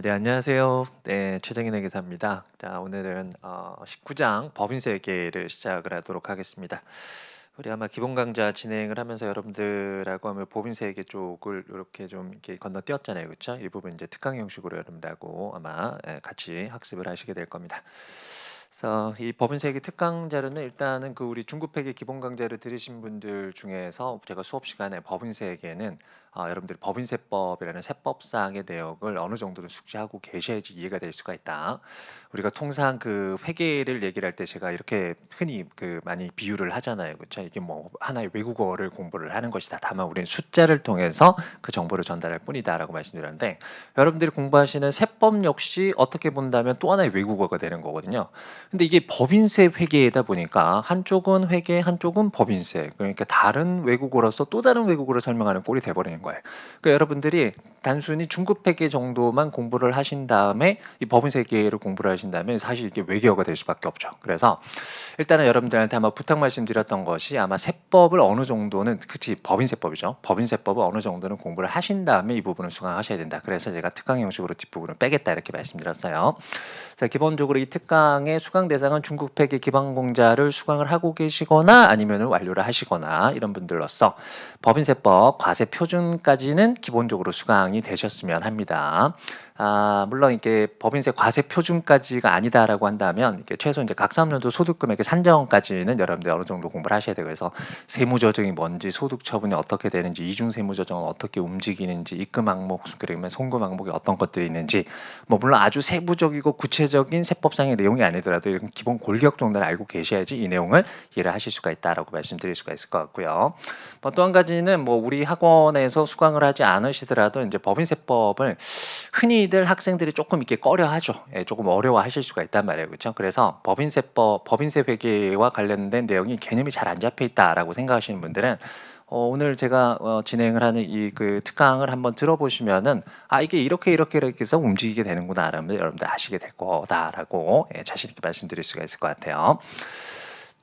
네, 안녕하세요. 네, 최정인의 기사입니다. 자, 오늘은 19장 법인세계를 시작을 하도록 하겠습니다. 우리 아마 기본 강좌 진행을 하면서 여러분들하고 하면 법인세계 쪽을 이렇게 좀 이렇게 건너뛰었잖아요, 그렇죠? 이 부분 이제 특강 형식으로 여러분들하고 아마 같이 학습을 하시게 될 겁니다. 그래서 이 법인세계 특강 자료는 일단은 그 우리 중급회계 기본 강좌를 들으신 분들 중에서 제가 수업 시간에 법인세계는 여러분들이 법인세법이라는 세법사항의 내용을 어느 정도는 숙지하고 계셔야지 이해가 될 수가 있다. 우리가 통상 그 회계를 얘기를 할 때 제가 이렇게 흔히 그 많이 비유를 하잖아요, 그렇죠? 이게 뭐 하나의 외국어를 공부를 하는 것이다. 다만 우리는 숫자를 통해서 그 정보를 전달할 뿐이다라고 말씀드렸는데, 여러분들이 공부하시는 세법 역시 어떻게 본다면 또 하나의 외국어가 되는 거거든요. 근데 이게 법인세 회계이다 보니까 한쪽은 회계, 한쪽은 법인세. 그러니까 다른 외국어로서 또 다른 외국어로 설명하는 꼴이 돼버리는 거예요. 그러니까 여러분들이 단순히 중급 회계 정도만 공부를 하신 다음에 이 법인세 회계를 공부를 하신다면 사실 이게 외계어가 될 수밖에 없죠. 그래서 일단은 여러분들한테 아마 부탁 말씀드렸던 것이 아마 세법을 어느 정도는, 그치, 법인세법이죠. 법인세법을 어느 정도는 공부를 하신 다음에 이 부분을 수강하셔야 된다. 그래서 제가 특강 형식으로 뒷부분을 빼겠다 이렇게 말씀드렸어요. 자, 기본적으로 이 특강의 수강 대상은 중국회계 기반공자를 수강을 하고 계시거나 아니면 완료를 하시거나 이런 분들로서 법인세법 과세 표준까지는 기본적으로 수강이 되셨으면 합니다. 물론 이게 법인세 과세 표준까지가 아니다라고 한다면 이게 최소 이제 각 사업연도 소득금액의 산정까지는 여러분들 어느 정도 공부를 하셔야 되고, 그래서 세무조정이 뭔지, 소득 처분이 어떻게 되는지, 이중 세무조정은 어떻게 움직이는지, 입금 항목 그러면 송금 항목이 어떤 것들이 있는지, 뭐 물론 아주 세부적이고 구체적인 세법상의 내용이 아니더라도 이런 기본 골격 정도는 알고 계셔야지 이 내용을 이해를 하실 수가 있다라고 말씀드릴 수가 있을 것 같고요. 또 한 가지는 뭐 우리 학원에서 수강을 하지 않으시더라도 이제 법인세법을 흔히들 학생들이 조금 이렇게 꺼려하죠. 조금 어려워하실 수가 있단 말이에요, 그렇죠? 그래서 법인세법, 법인세 회계와 관련된 내용이 개념이 잘 안 잡혀 있다라고 생각하시는 분들은 오늘 제가 진행을 하는 이 그 특강을 한번 들어보시면은 이게 이렇게 해서 움직이게 되는구나라는 여러분들 아시게 될 거다라고 자신 있게 말씀드릴 수가 있을 것 같아요.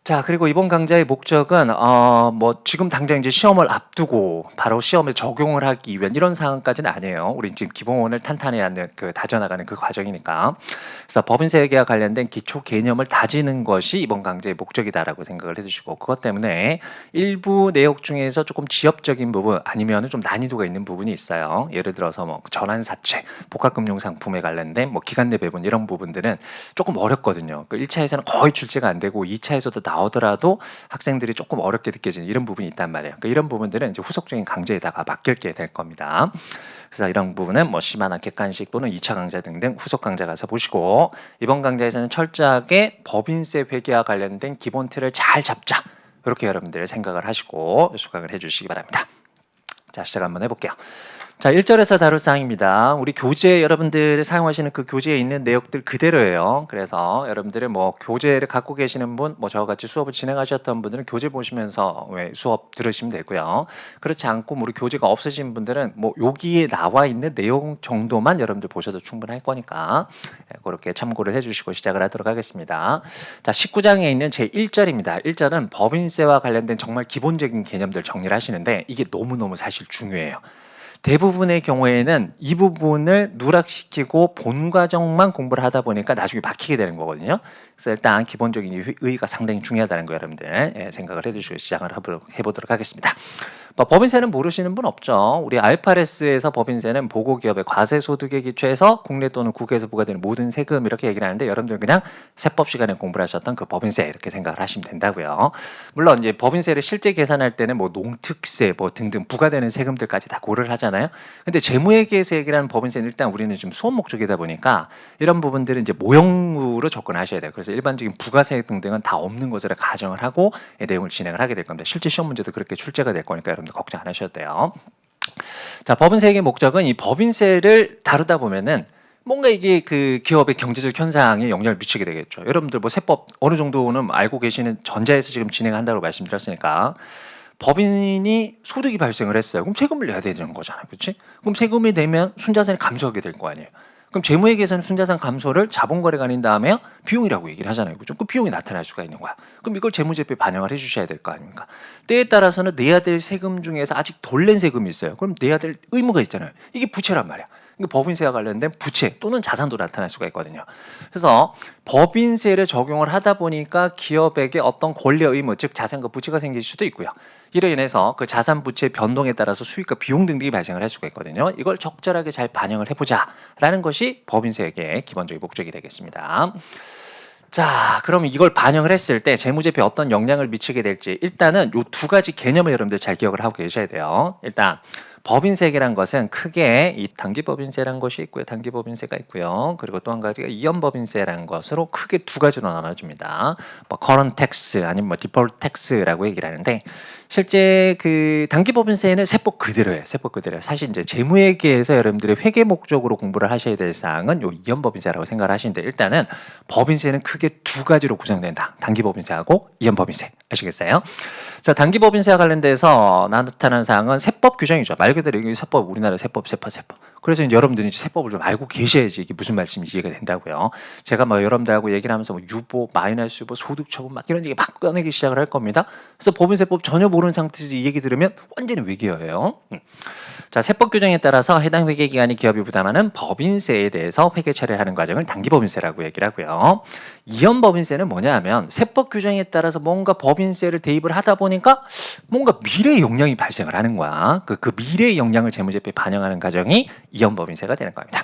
자, 그리고 이번 강좌의 목적은 뭐 지금 당장 이제 시험을 앞두고 바로 시험에 적용을 하기 위한 이런 상황까지는 아니에요. 우리 지금 기본을 탄탄히 다져나가는 그 과정이니까. 그래서 법인세계와 관련된 기초 개념을 다지는 것이 이번 강좌의 목적이다라고 생각을 해주시고, 그것 때문에 일부 내용 중에서 조금 지엽적인 부분 아니면 좀 난이도가 있는 부분이 있어요. 예를 들어서 뭐 전환사채, 복합금융상품에 관련된 뭐 기간 내 배분 이런 부분들은 조금 어렵거든요. 그 1차에서는 거의 출제가 안 되고 2차에서도 나오더라도 학생들이 조금 어렵게 느껴지는 이런 부분이 있단 말이에요. 그러니까 이런 부분들은 이제 후속적인 강좌에다가 맡길게 될 겁니다. 그래서 이런 부분은 뭐 시마나 객관식 또는 2차 강좌 등등 후속 강좌 가서 보시고, 이번 강좌에서는 철저하게 법인세 회계와 관련된 기본 틀을 잘 잡자, 이렇게 여러분들 생각을 하시고 수강을 해주시기 바랍니다. 자, 시작 한번 해볼게요. 자, 1절에서 다룰 사항입니다. 우리 교재 여러분들이 사용하시는 그 교재에 있는 내용들 그대로예요. 그래서 여러분들은 뭐 교재를 갖고 계시는 분, 뭐 저와 같이 수업을 진행하셨던 분들은 교재 보시면서 수업 들으시면 되고요. 그렇지 않고 우리 교재가 없으신 분들은 뭐 여기에 나와 있는 내용 정도만 여러분들 보셔도 충분할 거니까 그렇게 참고를 해주시고 시작을 하도록 하겠습니다. 자, 19장에 있는 제 1절입니다. 1절은 법인세와 관련된 정말 기본적인 개념들 정리를 하시는데 이게 너무너무 사실 중요해요. 대부분의 경우에는 이 부분을 누락시키고 본 과정만 공부를 하다 보니까 나중에 막히게 되는 거거든요. 그래서 일단 기본적인 의의가 상당히 중요하다는 거 여러분들 생각을 해주시고 시작을 해보도록 하겠습니다. 법인세는 모르시는 분 없죠. 우리 IFRS에서 법인세는 보고기업의 과세소득에 기초해서 국내 또는 국외에서 부과되는 모든 세금 이렇게 얘기를 하는데, 여러분들 그냥 세법 시간에 공부를 하셨던 그 법인세 이렇게 생각을 하시면 된다고요. 물론 이제 법인세를 실제 계산할 때는 뭐 농특세 뭐 등등 부과되는 세금들까지 다 고려를 하잖아요. 근데 재무회계에서 얘기를 하는 법인세는 일단 우리는 좀 수업 목적이다 보니까 이런 부분들은 이제 모형으로 접근하셔야 돼요. 그래서 일반적인 부가세 등등은 다 없는 것으로 가정을 하고 내용을 진행을 하게 될 겁니다. 실제 시험 문제도 그렇게 출제가 될 거니까 여러분들 걱정 안 하셔도 돼요. 자, 법인세의 목적은 이 법인세를 다루다 보면은 뭔가 이게 그 기업의 경제적 현상에 영향을 미치게 되겠죠. 여러분들 뭐 세법 어느 정도는 알고 계시는 전자에서 지금 진행한다고 말씀드렸으니까, 법인이 소득이 발생을 했어요. 그럼 세금을 내야 되는 거잖아요. 그렇지? 그럼 세금이 내면 순자산이 감소하게 될 거 아니에요. 그럼 재무회계에서는 순자산 감소를 자본거래가 아닌 다음에 비용이라고 얘기를 하잖아요. 그죠? 그 비용이 나타날 수가 있는 거야. 그럼 이걸 재무제표에 반영을 해주셔야 될 거 아닙니까? 때에 따라서는 내야 될 세금 중에서 아직 덜 낸 세금이 있어요. 그럼 내야 될 의무가 있잖아요. 이게 부채란 말이야. 법인세와 관련된 부채 또는 자산도 나타날 수가 있거든요. 그래서 법인세를 적용을 하다 보니까 기업에게 어떤 권리 의무, 즉 자산과 부채가 생길 수도 있고요. 이로 인해서 그 자산 부채 변동에 따라서 수익과 비용 등등이 발생을 할 수가 있거든요. 이걸 적절하게 잘 반영을 해보자라는 것이 법인세의 기본적인 목적이 되겠습니다. 자, 그럼 이걸 반영을 했을 때 재무제표에 어떤 영향을 미치게 될지 일단은 요 두 가지 개념을 여러분들 잘 기억을 하고 계셔야 돼요. 일단 법인세계란 것은 크게 이 단기법인세라는 것이 있고요. 단기법인세가 있고요. 그리고 또 한 가지가 이연법인세라는 것으로 크게 두 가지로 나눠집니다. 뭐 current tax 아니면 뭐 deferred tax라고 얘기를 하는데 실제 그 단기법인세는 세법 그대로예요. 세법 그대로. 사실 이제 재무회계에서 여러분들이 회계 목적으로 공부를 하셔야 될 사항은 요 이연법인세라고 생각을 하시는데 일단은 법인세는 크게 두 가지로 구성된다. 단기법인세하고 이연법인세. 아시겠어요? 자, 단기법인세와 관련돼서 나타난 사항은 세법 규정이죠. 말 그대로 이게 세법, 우리나라 세법. 그래서 여러분들이 세법을 좀 알고 계셔야지 이게 무슨 말씀인지 이해가 된다고요. 제가 뭐 여러분들하고 얘기를 하면서 뭐 유보, 마이너스 유보, 소득처분 막 이런 얘기 막 꺼내기 시작을 할 겁니다. 그래서 법인세법 전혀 모르는 상태에서 이 얘기 들으면 완전히 외계어예요. 자, 세법 규정에 따라서 해당 회계 기간이 기업이 부담하는 법인세에 대해서 회계 처리를 하는 과정을 단기법인세라고 얘기를 하고요. 이연법인세는 뭐냐 하면 세법 규정에 따라서 뭔가 법인세를 대입을 하다 보니까 뭔가 미래의 영향이 발생을 하는 거야. 그 미래의 영향을 재무제표에 반영하는 과정이 이연법인세가 되는 겁니다.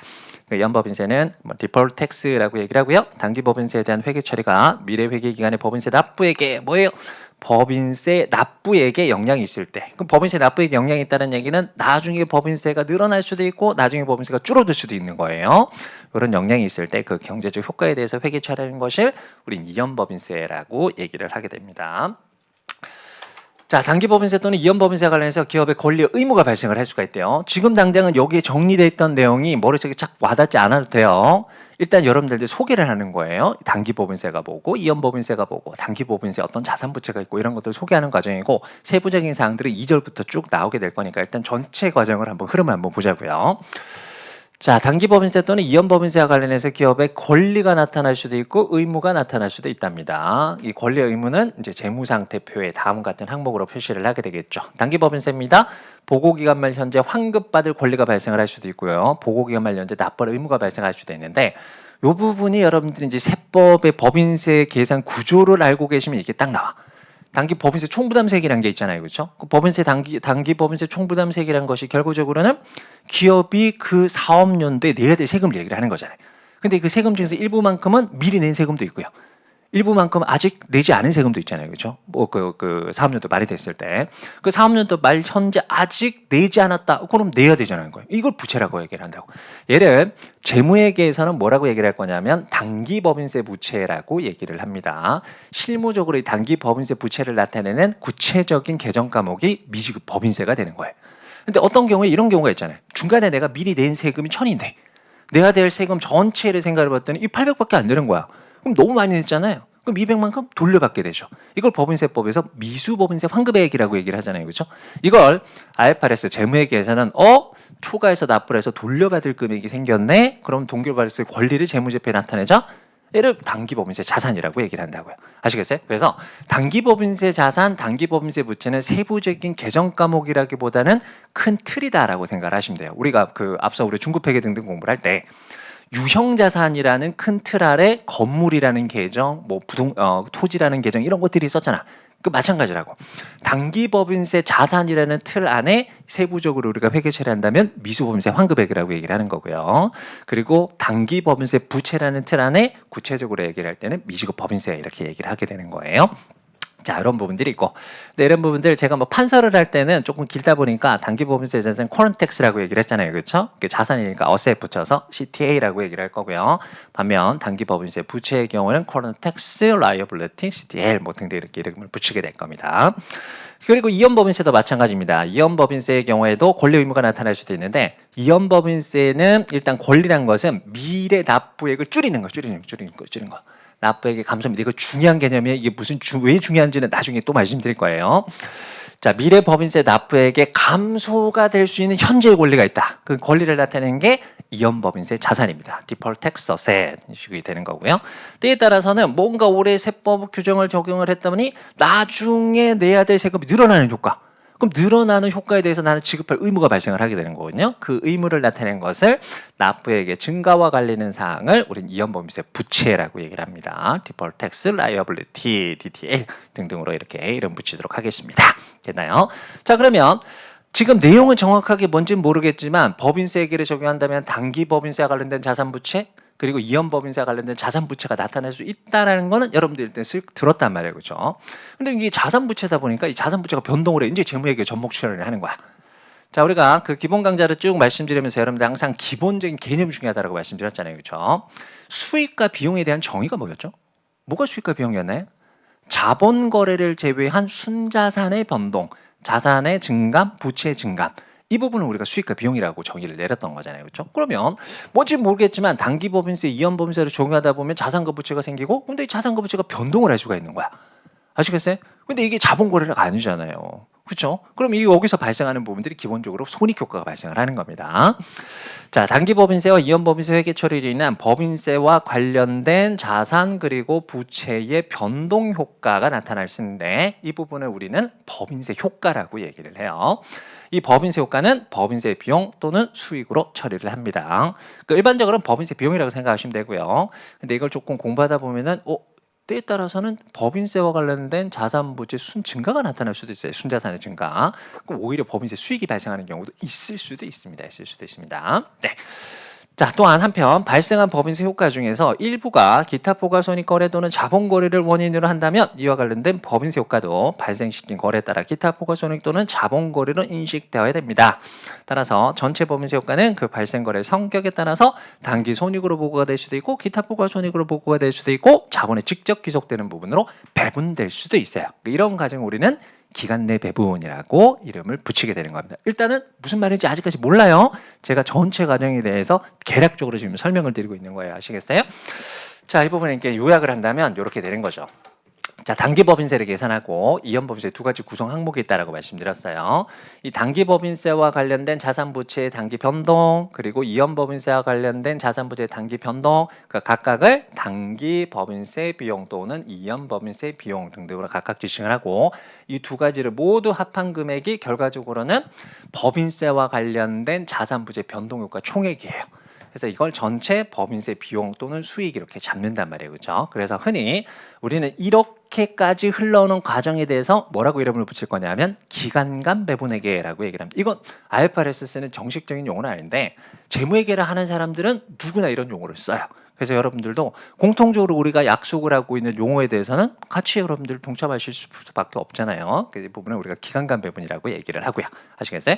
이연법인세는 뭐 deferred tax라고 얘기를 하고요. 단기법인세에 대한 회계 처리가 미래 회계 기간의 법인세 납부액에 뭐예요? 법인세 납부액에 영향이 있을 때, 그럼 법인세 납부액에 영향이 있다는 얘기는 나중에 법인세가 늘어날 수도 있고 나중에 법인세가 줄어들 수도 있는 거예요. 이런 영향이 있을 때 그 경제적 효과에 대해서 회계 처리하는 것을 우린 이연법인세라고 얘기를 하게 됩니다. 자, 단기법인세 또는 이연법인세 관련해서 기업의 권리 의무가 발생을 할 수가 있대요. 지금 당장은 여기에 정리되어 있던 내용이 머릿속에 착 와닿지 않아도 돼요. 일단 여러분들도 소개를 하는 거예요. 단기법인세가 뭐고 이연법인세가 뭐고 단기법인세 어떤 자산부채가 있고 이런 것들을 소개하는 과정이고 세부적인 사항들은 2절부터 쭉 나오게 될 거니까 일단 전체 과정을 흐름을 한번 보자고요. 자, 단기법인세 또는 이연법인세와 관련해서 기업의 권리가 나타날 수도 있고 의무가 나타날 수도 있답니다. 이 권리 의무는 이제 재무상태표에 다음 같은 항목으로 표시를 하게 되겠죠. 단기법인세입니다. 보고기간 말 현재 환급받을 권리가 발생을 할 수도 있고요. 보고기간 말 현재 납부할 의무가 발생할 수도 있는데 이 부분이 여러분들이 이제 세법의 법인세 계산 구조를 알고 계시면 이게 딱 나와. 단기 법인세 총부담세액이라는 게 있잖아요, 그렇죠? 그 법인세 단기 법인세 총부담세액이라는 것이 결국적으로는 기업이 그 사업연도에 내야 될 세금을 얘기를 하는 거잖아요. 근데 그 세금 중에서 일부만큼은 미리 낸 세금도 있고요. 일부만큼 아직 내지 않은 세금도 있잖아요, 그렇죠? 뭐 그 사업연도 말이 됐을 때 그 사업연도 말 현재 아직 내지 않았다, 그럼 내야 되잖아요, 거예요. 이걸 부채라고 얘기를 한다고. 얘를 재무회계에서는 뭐라고 얘기를 할 거냐면 단기법인세 부채라고 얘기를 합니다. 실무적으로 이 단기법인세 부채를 나타내는 구체적인 계정 과목이 미지급 법인세가 되는 거예요. 근데 어떤 경우에 이런 경우가 있잖아요. 중간에 내가 미리 낸 세금이 1,000인데 내야 될 세금 전체를 생각해 봤더니 이 800밖에 안 되는 거야. 그럼 너무 많이 냈잖아요. 그럼 200만큼 돌려받게 되죠. 이걸 법인세법에서 미수법인세 환급액이라고 얘기를 하잖아요, 그렇죠? 이걸 IFRS 재무회계에서는 초과해서 납부를 해서 돌려받을 금액이 생겼네. 그럼 돌려받을 권리를 재무제표에 나타내자. 얘를 단기법인세 자산이라고 얘기를 한다고요. 아시겠어요? 그래서 단기법인세 자산, 단기법인세 부채는 세부적인 계정 과목이라기보다는 큰 틀이다라고 생각을 하시면 돼요. 우리가 앞서 우리 중급회계 등등 공부를 할 때 유형자산이라는 큰 틀 아래 건물이라는 계정, 뭐 토지라는 계정 이런 것들이 있었잖아. 그 마찬가지라고. 단기법인세 자산이라는 틀 안에 세부적으로 우리가 회계 처리한다면 미수법인세 환급액이라고 얘기를 하는 거고요. 그리고 단기법인세 부채라는 틀 안에 구체적으로 얘기를 할 때는 미지급 법인세 이렇게 얘기를 하게 되는 거예요. 자, 이런 부분들이 있고, 근데 이런 부분들 제가 뭐 판서를 할 때는 조금 길다 보니까 단기법인세 자산 current tax라고 얘기를 했잖아요, 그렇죠? 자산이니까 어셋 붙여서 CTA라고 얘기를 할 거고요. 반면 단기법인세 부채의 경우는 current tax, liability, CTL 뭐 등등 이렇게 이름을 붙이게 될 겁니다. 그리고 이연법인세도 마찬가지입니다. 이연법인세의 경우에도 권리 의무가 나타날 수도 있는데 이연법인세는 일단 권리란 것은 미래 납부액을 줄이는 거. 납부액의 감소입니다. 이거 중요한 개념이에요. 이게 왜 중요한지는 나중에 또 말씀드릴 거예요. 자, 미래 법인세 납부액의 감소가 될 수 있는 현재의 권리가 있다. 그 권리를 나타내는 게 이연법인세 자산입니다. deferred tax asset 식이 되는 거고요. 때에 따라서는 뭔가 올해 세법 규정을 적용을 했더니 나중에 내야 될 세금이 늘어나는 효과. 그럼 늘어나는 효과에 대해서 나는 지급할 의무가 발생을 하게 되는 거거든요. 그 의무를 나타낸 것을 납부액의 증가와 관련된 사항을 우리는 이연법인세 부채라고 얘기를 합니다. Deferred Tax Liability, DTL 등등으로 이렇게 이름 붙이도록 하겠습니다. 됐나요? 자, 그러면 지금 내용은 정확하게 뭔지는 모르겠지만 법인세액을 적용한다면 단기 법인세와 관련된 자산 부채 그리고 이연 법인세와 관련된 자산 부채가 나타날 수 있다라는 거는 여러분들 일단 쓱 들었단 말이에요, 그렇죠? 근데 이게 자산 부채다 보니까 이 자산 부채가 변동을 해 이제 재무회계 전목 출연을 하는 거야. 자, 우리가 그 기본 강좌를 쭉 말씀드리면서 여러분들 항상 기본적인 개념이 중요하다고 말씀드렸잖아요, 그렇죠? 수익과 비용에 대한 정의가 뭐였죠? 뭐가 수익과 비용이었나요? 자본 거래를 제외한 순자산의 변동, 자산의 증감, 부채의 증감. 이 부분은 우리가 수익과 비용이라고 정의를 내렸던 거잖아요. 그렇죠? 그러면 뭔지 모르겠지만 단기 법인세, 이연 법인세를 적용하다 보면 자산과 부채가 생기고 근데 이 자산과 부채가 변동을 할 수가 있는 거야. 아시겠어요? 근데 이게 자본 거래가 아니잖아요. 그렇죠? 그럼 이 여기서 발생하는 부분들이 기본적으로 손익 효과가 발생을 하는 겁니다. 자, 단기 법인세와 이연 법인세 회계 처리로 인한 법인세와 관련된 자산 그리고 부채의 변동 효과가 나타날 수 있는데 이 부분을 우리는 법인세 효과라고 얘기를 해요. 이 법인세 효과는 법인세 비용 또는 수익으로 처리를 합니다. 그 일반적으로는 법인세 비용이라고 생각하시면 되고요. 근데 이걸 조금 공부하다 보면은 때에 따라서는 법인세와 관련된 자산 부채 순 증가가 나타날 수도 있어요. 순자산의 증가. 그럼 오히려 법인세 수익이 발생하는 경우도 있을 수도 있습니다. 네. 자, 또한 한편 발생한 법인세 효과 중에서 일부가 기타 포괄손익 거래 또는 자본 거래를 원인으로 한다면 이와 관련된 법인세 효과도 발생시킨 거래에 따라 기타 포괄손익 또는 자본 거래로 인식되어야 됩니다. 따라서 전체 법인세 효과는 그 발생 거래 성격에 따라서 단기 손익으로 보고가 될 수도 있고 기타 포괄손익으로 보고가 될 수도 있고 자본에 직접 귀속되는 부분으로 배분될 수도 있어요. 이런 과정을 우리는 기간 내 배분이라고 이름을 붙이게 되는 겁니다. 일단은 무슨 말인지 아직까지 몰라요. 제가 전체 과정에 대해서 개략적으로 지금 설명을 드리고 있는 거예요. 아시겠어요? 자, 이 부분에 이렇게 요약을 한다면 이렇게 되는 거죠. 자, 단기 법인세를 계산하고 이연 법인세 두 가지 구성 항목이 있다라고 말씀드렸어요. 이 단기 법인세와 관련된 자산 부채의 단기 변동 그리고 이연 법인세와 관련된 자산 부채의 단기 변동 그 각각을 단기 법인세 비용 또는 이연 법인세 비용 등등으로 각각 지칭을 하고 이 두 가지를 모두 합한 금액이 결과적으로는 법인세와 관련된 자산 부채 변동 효과 총액이에요. 그래서 이걸 전체 법인세 비용 또는 수익 이렇게 잡는단 말이에요. 그렇죠? 그래서 흔히 우리는 이렇게까지 흘러오는 과정에 대해서 뭐라고 이름을 붙일 거냐면 기간간 배분회계라고 얘기를 합니다. 이건 IFRS 쓰는 정식적인 용어는 아닌데 재무회계를 하는 사람들은 누구나 이런 용어를 써요. 그래서 여러분들도 공통적으로 우리가 약속을 하고 있는 용어에 대해서는 같이 여러분들 동참하실 수밖에 없잖아요. 그 부분은 우리가 기간간 배분이라고 얘기를 하고요. 아시겠어요?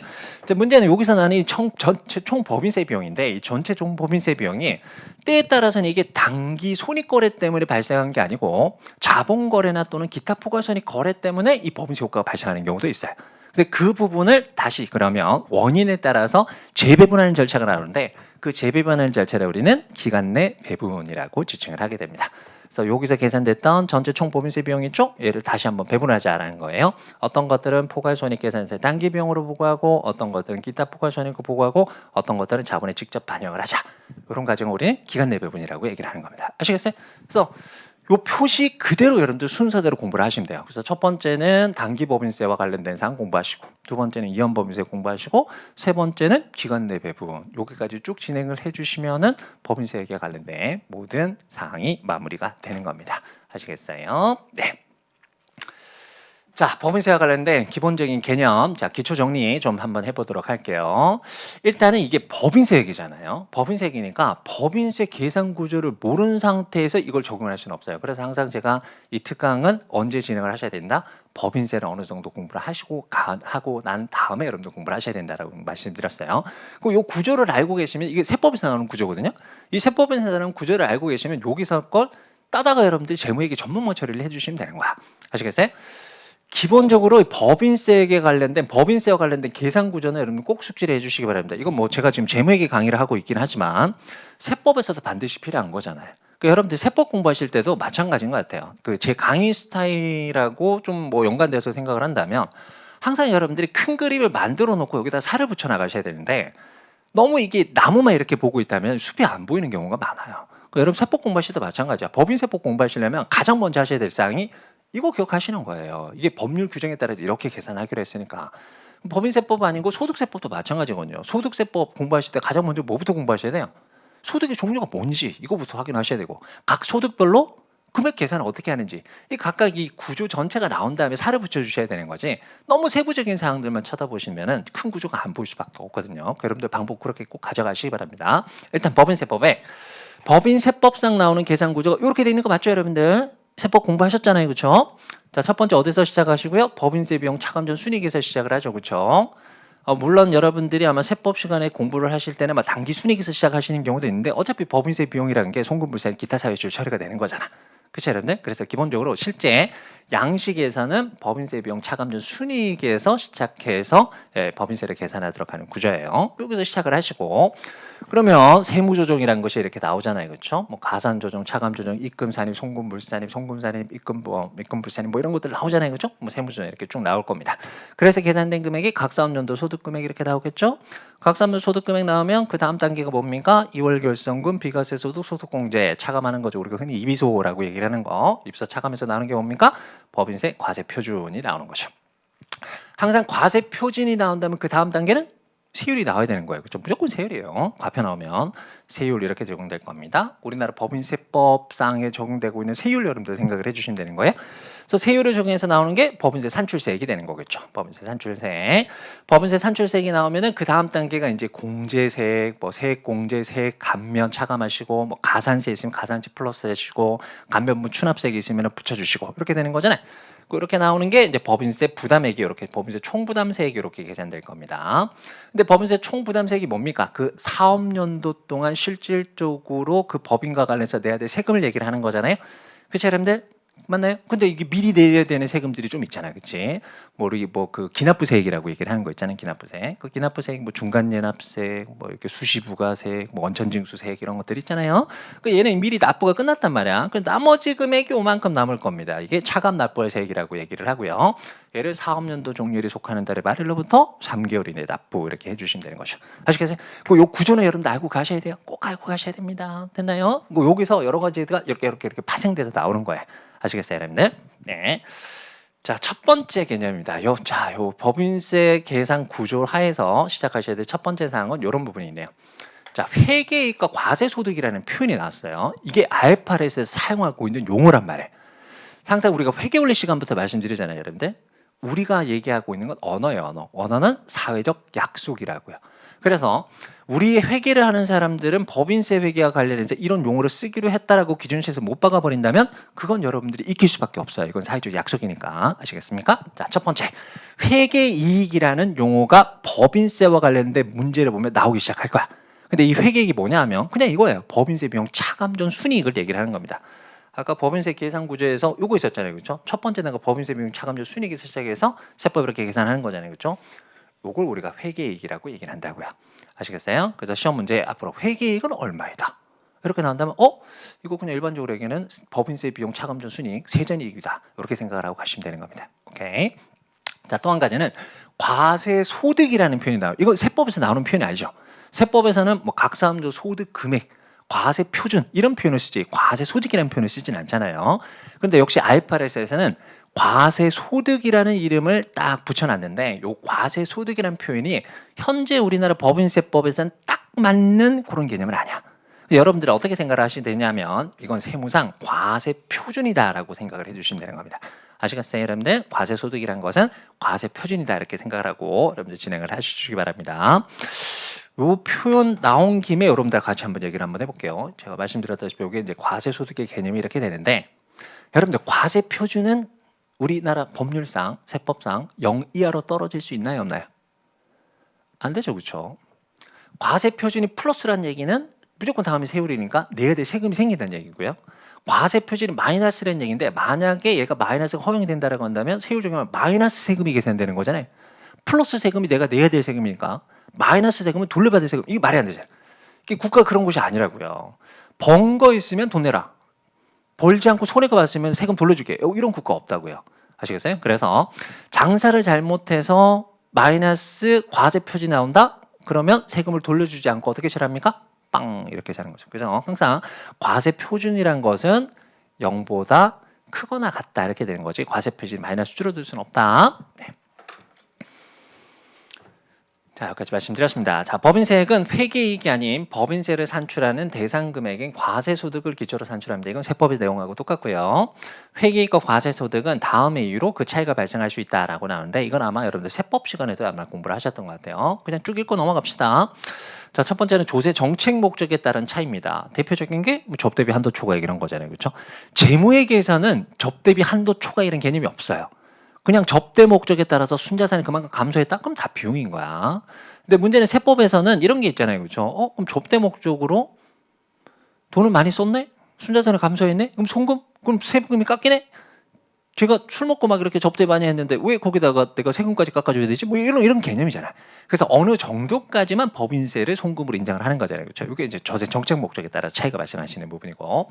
자, 문제는 여기서 나는 이 전체 총 법인세 비용인데 이 전체 총 법인세 비용이 때에 따라서는 이게 단기 손익 거래 때문에 발생한 게 아니고 자본 거래나 또는 기타 포괄손익 거래 때문에 이 법인세 효과가 발생하는 경우도 있어요. 근데 그 부분을 다시 그러면 원인에 따라서 재배분하는 절차가 나오는데 그 재배분하는 절차를 우리는 기간 내 배분이라고 지칭을 하게 됩니다. 그래서 여기서 계산됐던 전체 총 법인세 비용 있죠? 얘를 다시 한번 배분하자라는 거예요. 어떤 것들은 포괄손익계산세 단기 비용으로 보고하고 어떤 것들은 기타 포괄손익으로 보고하고 어떤 것들은 자본에 직접 반영을 하자. 이런 과정을 우리는 기간 내 배분이라고 얘기를 하는 겁니다. 아시겠어요? 그래서 요 표시 그대로 여러분들 순서대로 공부를 하시면 돼요. 그래서 첫 번째는 단기 법인세와 관련된 사항 공부하시고 두 번째는 이연 법인세 공부하시고 세 번째는 기간 내 배분 여기까지 쭉 진행을 해주시면은 법인세에 관련된 모든 사항이 마무리가 되는 겁니다. 아시겠어요? 네. 자, 법인세와 관련된 기본적인 개념, 자 기초 정리 좀 한번 해보도록 할게요. 일단은 이게 법인세액이잖아요. 법인세액이니까 법인세 계산 구조를 모르는 상태에서 이걸 적용할 수는 없어요. 그래서 항상 제가 이 특강은 언제 진행을 하셔야 된다? 법인세를 어느 정도 공부를 하고 난 다음에 여러분들 공부를 하셔야 된다라고 말씀드렸어요. 그리고 이 구조를 알고 계시면 이게 세법에서 나오는 구조거든요. 이 세법에서 나오는 구조를 알고 계시면 여기서 걸 따다가 여러분들이 재무회계 전문만 처리를 해주시면 되는 거야. 아시겠어요? 기본적으로 법인세에 관련된 법인세와 관련된 계산 구조는 여러분 꼭 숙지를 해주시기 바랍니다. 이건 뭐 제가 지금 재무회계 강의를 하고 있긴 하지만 세법에서도 반드시 필요한 거잖아요. 그러니까 여러분들 세법 공부하실 때도 마찬가지인 것 같아요. 그 제 강의 스타일하고 좀 뭐 연관돼서 생각을 한다면 항상 여러분들이 큰 그림을 만들어 놓고 여기다 살을 붙여 나가셔야 되는데 너무 이게 나무만 이렇게 보고 있다면 숲이 안 보이는 경우가 많아요. 그러니까 여러분 세법 공부하실 때 마찬가지야. 법인세법 공부하시려면 가장 먼저 하셔야 될 사항이 이거 기억하시는 거예요. 이게 법률 규정에 따라 이렇게 계산하기로 했으니까. 법인세법 아니고 소득세법도 마찬가지거든요. 소득세법 공부하실 때 가장 먼저 뭐부터 공부하셔야 돼요? 소득의 종류가 뭔지 이거부터 확인하셔야 되고 각 소득별로 금액 계산을 어떻게 하는지 이 각각 이 구조 전체가 나온 다음에 살을 붙여주셔야 되는 거지 너무 세부적인 사항들만 쳐다보시면은 큰 구조가 안 보일 수밖에 없거든요. 여러분들 방법 그렇게 꼭 가져가시기 바랍니다. 일단 법인세법에 법인세법상 나오는 계산 구조가 이렇게 돼 있는 거 맞죠, 여러분들? 세법 공부하셨잖아요, 그렇죠? 자, 첫 번째 어디서 시작하시고요? 법인세 비용 차감 전 순이익에서 시작을 하죠, 그렇죠? 물론 여러분들이 아마 세법 시간에 공부를 하실 때는 막 단기 순이익에서 시작하시는 경우도 있는데 어차피 법인세 비용이라는 게 송금불세 기타 사회출 처리가 되는 거잖아. 그렇죠, 여러분들? 그래서 기본적으로 실제 양식에서는 법인세 비용 차감 전 순이익에서 시작해서 법인세를 계산하도록 하는 구조예요. 여기서 시작을 하시고 그러면 세무조정이라는 것이 이렇게 나오잖아요, 그렇죠? 뭐 가산조정, 차감조정, 입금산입, 송금불산입, 송금산입, 입금불산입 뭐 이런 것들 나오잖아요, 그렇죠? 뭐 세무조정 이렇게 쭉 나올 겁니다. 그래서 계산된 금액이 각 사업연도 소득금액 이렇게 나오겠죠? 각 사업연도 소득금액 나오면 그 다음 단계가 뭡니까? 2월 결성금, 비과세 소득, 소득공제 차감하는 거죠. 우리가 흔히 이비소라고 얘기를 하는 거. 입사 차감에서 나오는 게 뭡니까? 법인세 과세 표준이 나오는 거죠. 항상 과세 표준이 나온다면 그 다음 단계는 세율이 나와야 되는 거예요. 그렇죠? 무조건 세율이에요. 과표 나오면 세율 이렇게 적용될 겁니다. 우리나라 법인세법상에 적용되고 있는 세율 여러분들 생각을 해주시면 되는 거예요. 그래서 세율을 적용해서 나오는 게 법인세 산출세액이 되는 거겠죠. 법인세 산출세액. 법인세 산출세액이 나오면은 그 다음 단계가 이제 공제세액, 뭐 세액공제세액 감면 차감하시고, 뭐 가산세 있으면 가산세 플러스 하시고, 감면분 추납세액이 있으면 붙여주시고 이렇게 되는 거잖아요. 이렇게 나오는 게 이제 법인세 부담액이 이렇게 법인세 총부담세액이 이렇게 계산될 겁니다. 근데 법인세 총부담세액이 뭡니까? 그 사업연도 동안 실질적으로 그 법인과 관련해서 내야 될 세금을 얘기를 하는 거잖아요. 그렇죠, 여러분들? 맞나요? 근데 이게 미리 내야 되는 세금들이 좀 있잖아요, 그렇지? 우리 뭐 그 기납부세액이라고 얘기를 하는 거 있잖아요, 기납부세. 그 기납부세액 뭐 중간예납세, 뭐 이렇게 수시부가세액, 뭐 원천징수세액 이런 것들 있잖아요. 그 얘는 미리 납부가 끝났단 말이야. 그 나머지 금액이 요만큼 남을 겁니다. 이게 차감 납부세액이라고 얘기를 하고요. 얘를 사업연도 종료일에 속하는 달의 말일로부터 3개월 이내 납부 이렇게 해주시면 되는 거죠. 아시겠어요? 요 구조는 여러분들 알고 가셔야 돼요. 꼭 알고 가셔야 됩니다. 됐나요? 여기서 여러 가지가 이렇게 파생돼서 나오는 거예요. 아시겠어요, 여러분들? 네. 자, 첫 번째 개념입니다. 요 법인세 계산 구조 하에서 시작하셔야 될 첫 번째 사항은 이런 부분이 있네요. 자, 회계이익과 과세소득이라는 표현이 나왔어요. 이게 IFRS에서 사용하고 있는 용어란 말이에요. 항상 우리가 회계 원리 시간부터 말씀드리잖아요, 여러분들. 우리가 얘기하고 있는 건 언어예요, 언어. 언어는 사회적 약속이라고요. 그래서 우리 회계를 하는 사람들은 법인세 회계와 관련해서 이런 용어를 쓰기로 했다라고 기준시에서 못 박아버린다면 그건 여러분들이 익힐 수밖에 없어요. 이건 사회적 약속이니까. 아시겠습니까? 자, 첫 번째. 회계이익이라는 용어가 법인세와 관련된 문제를 보면 나오기 시작할 거야. 근데 이 회계이익이 뭐냐 하면 그냥 이거예요. 법인세 비용 차감 전 순이익을 얘기를 하는 겁니다. 아까 법인세 계산 구조에서 요거 있었잖아요, 그렇죠? 첫 번째는 법인세 비용 차감 전 순이익에서 시작해서 세법 이렇게 계산하는 거잖아요, 그렇죠? 요걸 우리가 회계이익이라고 얘기를 한다고요. 아시겠어요? 그래서 시험 문제 앞으로 회계이익은 얼마이다. 이렇게 나온다면 이거 그냥 일반적으로 얘기는 법인세 비용 차감 전 순이익 세전이익이다. 이렇게 생각을 하고 가시면 되는 겁니다. 오케이. 자, 또 한 가지는 과세 소득이라는 표현이 나와요. 이거 세법에서 나오는 표현이 아니죠. 세법에서는 뭐 각 사업주 소득 금액 과세 표준 이런 표현을 쓰지 과세 소득이라는 표현을 쓰진 않잖아요. 그런데 역시 IFRS에서는 과세 소득이라는 이름을 딱 붙여놨는데 요 과세 소득이라는 표현이 현재 우리나라 법인세법에서는 딱 맞는 그런 개념은 아니야. 여러분들이 어떻게 생각을 하시면 되냐면 이건 세무상 과세 표준이다라고 생각을 해주시면 되는 겁니다. 아시겠어요, 여러분들? 과세 소득이라는 것은 과세 표준이다 이렇게 생각을 하고 여러분들 진행을 하시기 바랍니다. 요 표현 나온 김에 여러분들 같이 한번 얘기를 한번 해볼게요. 제가 말씀드렸다시피 이게 이제 과세 소득의 개념이 이렇게 되는데 여러분들 과세 표준은 우리나라 법률상 세법상 0 이하로 떨어질 수 있나요, 없나요? 안 되죠, 그렇죠? 과세 표준이 플러스라는 얘기는 무조건 다음에 세율이니까 내야 될 세금이 생긴다는 얘기고요. 과세 표준이 마이너스라는 얘기인데 만약에 얘가 마이너스가 허용이 된다라고 한다면 세율 적용하면 마이너스 세금이 계산되는 거잖아요. 플러스 세금이 내가 내야 될 세금이니까 마이너스 세금은 돌려받을 세금. 이게 말이 안 되잖아요. 이게 국가가 그런 곳이 아니라고요. 번 거 있으면 돈 내라. 벌지 않고 손해가 봤으면 세금 돌려줄게. 이런 국가 없다고요. 아시겠어요? 그래서 장사를 잘못해서 마이너스 과세 표준이 나온다? 그러면 세금을 돌려주지 않고 어떻게 처리합니까? 빵 이렇게 하는 거죠. 그래서 항상 과세 표준이란 것은 0보다 크거나 같다 이렇게 되는 거지. 과세 표시 마이너스 줄어들 수는 없다. 네. 자, 여기까지 말씀드렸습니다. 자, 법인세액은 회계이익이 아닌 법인세를 산출하는 대상 금액인 과세소득을 기초로 산출합니다. 이건 세법의 내용하고 똑같고요. 회계이익과 과세소득은 다음의 이유로 그 차이가 발생할 수 있다라고 나오는데 이건 아마 여러분들 세법 시간에도 아마 공부를 하셨던 것 같아요. 그냥 쭉 읽고 넘어갑시다. 자, 첫 번째는 조세 정책 목적에 따른 차이입니다. 대표적인 게 접대비 한도 초과액 이런 거잖아요. 그렇죠? 재무회계에서는 접대비 한도 초과 이런 개념이 없어요. 그냥 접대 목적에 따라서 순자산이 그만큼 감소했다? 그럼 다 비용인 거야. 근데 문제는 세법에서는 이런 게 있잖아요. 그렇죠? 그럼 접대 목적으로 돈을 많이 썼네? 순자산이 감소했네? 그럼 송금? 그럼 세금이 깎이네? 제가 술 먹고 막 이렇게 접대 많이 했는데 왜 거기다가 내가 세금까지 깎아줘야 되지? 뭐 이런 개념이잖아요. 그래서 어느 정도까지만 법인세를 송금으로 인정을 하는 거잖아요. 그렇죠? 이게 이제 저세 정책 목적에 따라 차이가 발생하시는 부분이고.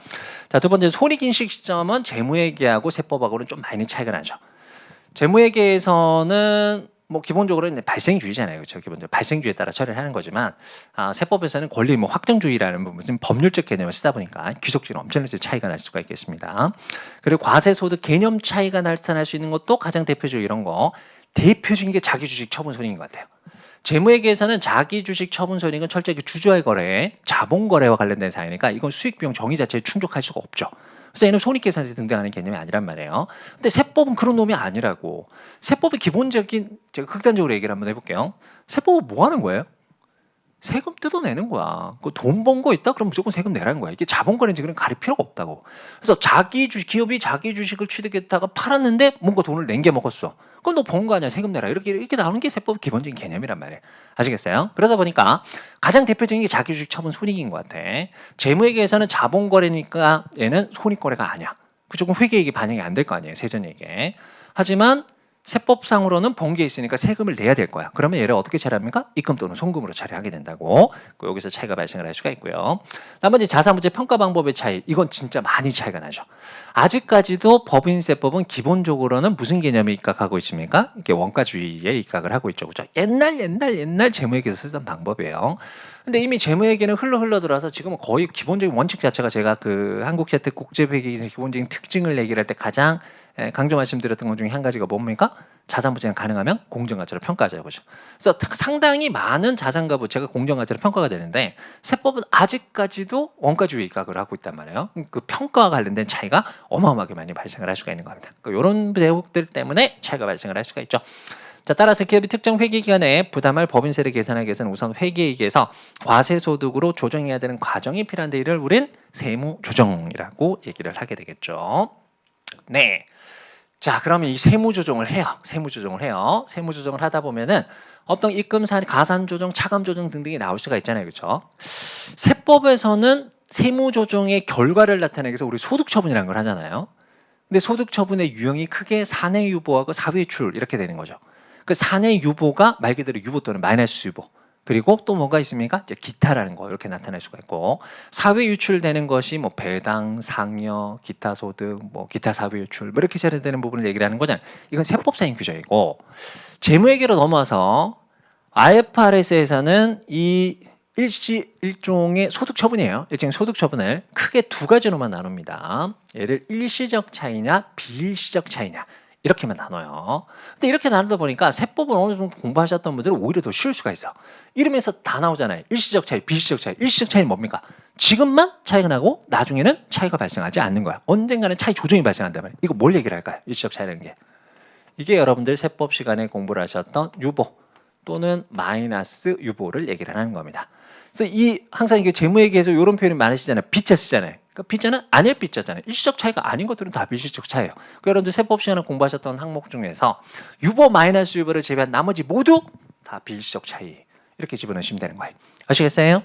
자, 두 번째 손익인식 시점은 재무회계하고 세법하고는 좀 많이 차이가 나죠. 재무회계에서는 뭐 기본적으로 이제 발생주의잖아요, 그렇죠? 기본적으로 발생주의에 따라 처리를 하는 거지만 세법에서는 권리 뭐 확정주의라는 부분, 법률적 개념을 쓰다 보니까 귀속지는 엄청나게 차이가 날 수가 있겠습니다. 그리고 과세소득 개념 차이가 나타날 수 있는 것도 가장 대표적으로 이런 거 대표적인 게 자기주식 처분 손익인 것 같아요. 재무회계에서는 자기주식 처분 손익은 철저히 주주와의 거래, 자본거래와 관련된 사유니까 이건 수익비용 정의 자체에 충족할 수가 없죠. 그래서 얘는 손익계산서에 등장하는 개념이 아니란 말이에요. 근데 세법은 그런 놈이 아니라고. 세법의 기본적인, 제가 극단적으로 얘기를 한번 해볼게요. 세법은 뭐 하는 거예요? 세금 뜯어내는 거야. 돈 번 거 있다? 그럼 무조건 세금 내라는 거야. 이게 자본거래인지 그런 가릴 필요가 없다고. 그래서 기업이 자기 주식을 취득했다가 팔았는데 뭔가 돈을 낸게 먹었어. 그럼 너 번 거 아니야? 세금 내라. 이렇게 나오는 게 세법의 기본적인 개념이란 말이에요. 아시겠어요? 그러다 보니까 가장 대표적인 게 자기 주식 처분 손익인 것 같아. 재무회계에서는 자본거래니까 얘는 손익거래가 아니야. 무조건 회계이익이 반영이 안 될 거 아니에요. 세전이익에. 하지만 세법상으로는 번기에 있으니까 세금을 내야 될 거야. 그러면 얘를 어떻게 처리합니까? 입금 또는 송금으로 처리하게 된다고. 여기서 차이가 발생을 할 수가 있고요. 나머지 자산부채 평가 방법의 차이. 이건 진짜 많이 차이가 나죠. 아직까지도 법인세법은 기본적으로는 무슨 개념에 입각하고 있습니까? 이게 원가주의에 입각을 하고 있죠. 그렇죠? 옛날 재무회계에서 쓰던 방법이에요. 근데 이미 재무회계는 흘러 들어와서 지금은 거의 기본적인 원칙 자체가 제가 그 한국재택 국제회계의 기본적인 특징을 얘기를 할 때 가장 강조 말씀드렸던 것 중에 한 가지가 뭡니까? 자산부채는 가능하면 공정가치로 평가하자고 보죠. 그래서 상당히 많은 자산과 부채가 공정가치로 평가가 되는데 세법은 아직까지도 원가주의 입각을 하고 있단 말이에요. 그 평가와 관련된 차이가 어마어마하게 많이 발생을 할 수가 있는 겁니다. 이런 대목들 때문에 차이가 발생을 할 수가 있죠. 자, 따라서 기업이 특정 회계기간에 부담할 법인세를 계산하기 위해서는 우선 회계이익에서 과세소득으로 조정해야 되는 과정이 필요한데 이를 우린 세무조정이라고 얘기를 하게 되겠죠. 네. 자, 그러면 이 세무조정을 해요. 세무조정을 하다 보면은 어떤 입금산, 가산조정, 차감조정 등등이 나올 수가 있잖아요. 그렇죠? 세법에서는 세무조정의 결과를 나타내기 위해서 우리 소득처분이라는 걸 하잖아요. 근데 소득처분의 유형이 크게 사내유보하고 사외출 이렇게 되는 거죠. 그 사내유보가 말 그대로 유보 또는 마이너스 유보. 그리고 또 뭐가 있습니까? 이제 기타라는 거 이렇게 나타낼 수가 있고 사회 유출되는 것이 뭐 배당, 상여, 기타 소득, 뭐 기타 사회 유출 뭐 이렇게 처리되는 부분을 얘기를 하는 거잖아요. 이건 세법상의 규정이고 재무회계로 넘어와서 IFRS에서는 이 일종의 소득 처분이에요. 일종의 소득 처분을 크게 두 가지로만 나눕니다. 얘를 일시적 차이냐 비일시적 차이냐 이렇게만 나눠요. 근데 이렇게 나누다 보니까 세법을 어느 정도 공부하셨던 분들은 오히려 더 쉬울 수가 있어. 이름에서 다 나오잖아요. 일시적 차이, 비일시적 차이. 일시적 차이는 뭡니까? 지금만 차이가 나고 나중에는 차이가 발생하지 않는 거야. 언젠가는 차이 조정이 발생한단 말이에요. 이거 뭘 얘기를 할까요? 일시적 차이라는 게. 이게 여러분들 세법 시간에 공부를 하셨던 유보 또는 마이너스 유보를 얘기를 하는 겁니다. 그래서 항상 이게 재무회계에서 이런 표현이 많으시잖아요. 빚자 쓰잖아요. 그러니까 빚자는 아닐 빚자잖아요. 일시적 차이가 아닌 것들은 다 비일시적 차이예요. 그러니까 여러분들 세법 시간에 공부하셨던 항목 중에서 유보 마이너스 유보를 제외한 나머지 모두 다 비일시적 차이 이렇게 집어넣으시면 되는 거예요. 아시겠어요?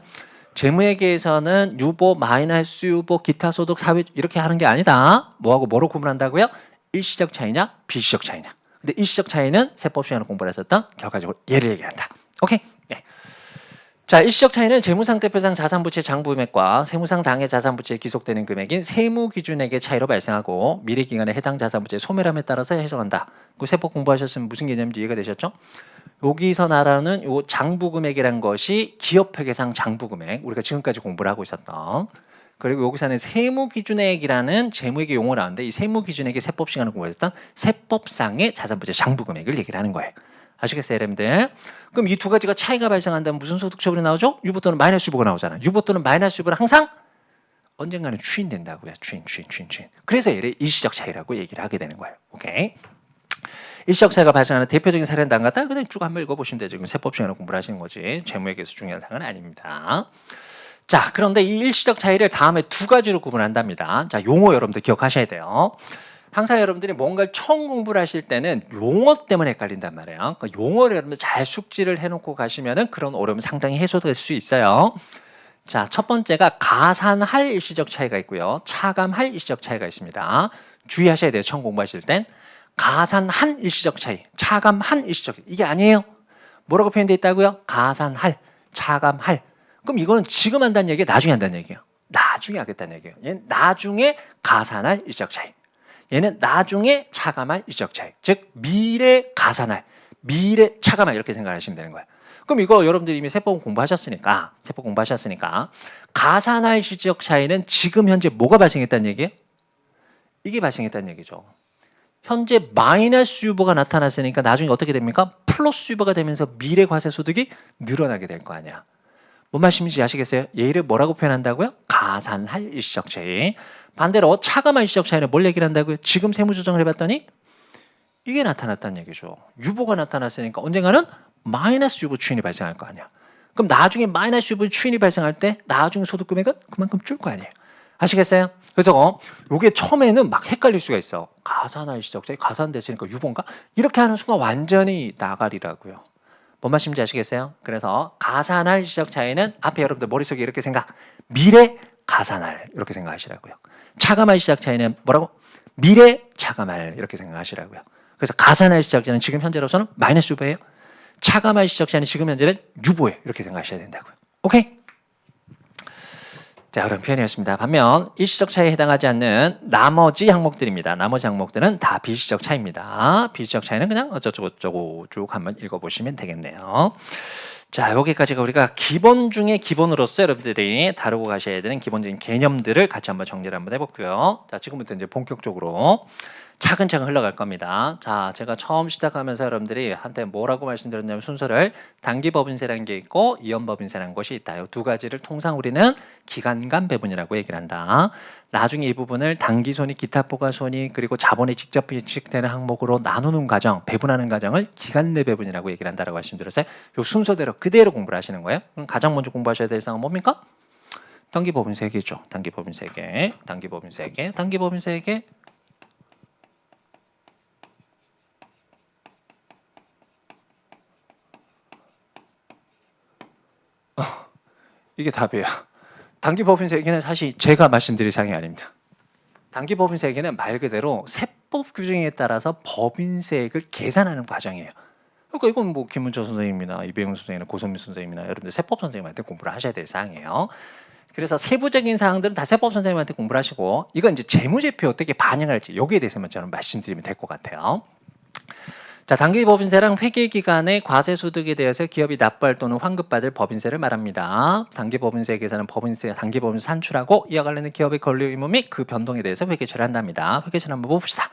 재무회계에서는 유보 마이너스 유보 기타 소득 사회 이렇게 하는 게 아니다. 뭐로 구분한다고요? 일시적 차이냐 비일시적 차이냐. 근데 일시적 차이는 세법 시간에 공부를 했었던 결과적으로 얘를 얘기한다. 오케이? 네. 자, 일시적 차이는 재무상대표상 자산부채 장부금액과 세무상 당해 자산부채에 기속되는 금액인 세무기준액의 차이로 발생하고 미래기간에 해당 자산부채 소멸함에 따라서 해석한다. 그 세법 공부하셨으면 무슨 개념인지 이해가 되셨죠? 여기서 말하는 요 장부금액이란 것이 기업회계상 장부금액 우리가 지금까지 공부를 하고 있었던 그리고 여기서는 세무기준액이라는 재무회계 용어가 나오는데 이 세무기준액의 세법 시간을 공부했던 세법상의 자산부채 장부금액을 얘기를 하는 거예요. 아시겠어요, 여러분들? 그럼 이 두 가지가 차이가 발생한다면 무슨 소득 처분이 나오죠? 유보 또는 마이너스 유보가 나오잖아. 유보 또는 마이너스 유보는 항상 언젠가는 추인된다고요. 추인. 그래서 얘를 일시적 차이라고 얘기를 하게 되는 거예요. 오케이. 일시적 차이가 발생하는 대표적인 사례는 안 같다? 그냥 쭉 한번 읽어보시면 되죠. 지금 세법 시간을 공부를 하시는 거지. 재무회계에서 중요한 사항은 아닙니다. 자, 그런데 이 일시적 차이를 다음에 두 가지로 구분한답니다. 자, 용어 여러분들 기억하셔야 돼요. 항상 여러분들이 뭔가를 처음 공부를 하실 때는 용어 때문에 헷갈린단 말이에요. 그러니까 용어를 여러분들 잘 숙지를 해놓고 가시면은 그런 어려움이 상당히 해소될 수 있어요. 자, 첫 번째가 가산할 일시적 차이가 있고요. 차감할 일시적 차이가 있습니다. 주의하셔야 돼요. 처음 공부하실 땐 가산한 일시적 차이, 차감한 일시적 차이. 이게 아니에요. 뭐라고 표현되어 있다고요? 가산할, 차감할. 그럼 이거는 지금 한다는 얘기예요? 나중에 한다는 얘기예요? 나중에 하겠다는 얘기예요. 얘는 나중에 가산할 일시적 차이. 얘는 나중에 차감할 일시적 차이. 즉 미래 가산할, 미래 차감할 이렇게 생각하시면 되는 거예요. 그럼 이거 여러분들이 이미 세법 공부하셨으니까 가산할 일시적 차이는 지금 현재 뭐가 발생했다는 얘기예요? 이게 발생했다는 얘기죠. 현재 마이너스 유보가 나타났으니까 나중에 어떻게 됩니까? 플러스 유보가 되면서 미래 과세 소득이 늘어나게 될 거 아니야. 뭔 말씀인지 아시겠어요? 얘를 뭐라고 표현한다고요? 가산할 일시적 차이. 반대로 차감할 일시적 차이는 뭘 얘기를 한다고요? 지금 세무조정을 해봤더니 이게 나타났다는 얘기죠. 유보가 나타났으니까 언젠가는 마이너스 유보 추인이 발생할 거 아니야. 그럼 나중에 마이너스 유보 추인이 발생할 때 나중에 소득 금액은 그만큼 줄 거 아니에요. 아시겠어요? 그래서 요게 처음에는 막 헷갈릴 수가 있어. 가산할 일시적 차이, 가산됐으니까 유보인가? 이렇게 하는 순간 완전히 나가리라고요. 뭔 말씀인지 아시겠어요? 그래서 가산할 일시적 차이는 앞에 여러분들 머릿속에 이렇게 생각, 미래 가산할 이렇게 생각하시라고요. 차감할 일시적 차이는 뭐라고? 미래 차감할 이렇게 생각하시라고요. 그래서 가산할 일시적 차이는 지금 현재로서는 마이너스 유보예요. 차감할 일시적 차이는 지금 현재는 유보예요. 이렇게 생각하셔야 된다고요. 오케이? 자, 그런 표현이었습니다. 반면 일시적 차이에 해당하지 않는 나머지 항목들입니다. 나머지 항목들은 다 비일시적 차이입니다. 비일시적 차이는 그냥 어쩌고저쩌고 쭉 한번 읽어보시면 되겠네요. 자, 여기까지가 우리가 기본 중에 기본으로서 여러분들이 다루고 가셔야 되는 기본적인 개념들을 같이 한번 정리를 한번 해볼게요. 자, 지금부터 이제 본격적으로 차근차근 흘러갈 겁니다. 자, 제가 처음 시작하면서 여러분들이 한테 뭐라고 말씀드렸냐면 순서를 단기법인세라는 게 있고 이연법인세라는 것이 있다. 이 두 가지를 통상 우리는 기간간 배분이라고 얘기를 한다. 나중에 이 부분을 당기손익, 기타포괄손익 그리고 자본이 직접 비축되는 항목으로 나누는 과정, 배분하는 과정을 기간내 배분이라고 얘기를 한다고 말씀드렸어요. 이 순서대로 그대로 공부를 하시는 거예요. 그럼 가장 먼저 공부하셔야 될 사항은 뭡니까? 단기법인세계죠. 단기법인세계. 이게 답이에요. 단기법인세계는 사실 제가 말씀드릴 사항이 아닙니다. 단기법인세계는 말 그대로 세법 규정에 따라서 법인세액을 계산하는 과정이에요. 그러니까 이건 뭐 김문철 선생님이나 이배용 선생님이나 고선미 선생님이나 여러분들 세법 선생님한테 공부를 하셔야 될 사항이에요. 그래서 세부적인 사항들은 다 세법 선생님한테 공부를 하시고 이건 이제 재무제표에 어떻게 반영할지 여기에 대해서만 저는 말씀드리면 될 것 같아요. 자, 단기법인세랑 회계기간의 과세소득에 대해서 기업이 납부할 또는 환급받을 법인세를 말합니다. 단기법인세에 계산은 단기법인세 산출하고 이와 관련된 기업의 권리 의무 및 그 변동에 대해서 회계 처리한답니다. 회계 처리 한번 봅시다.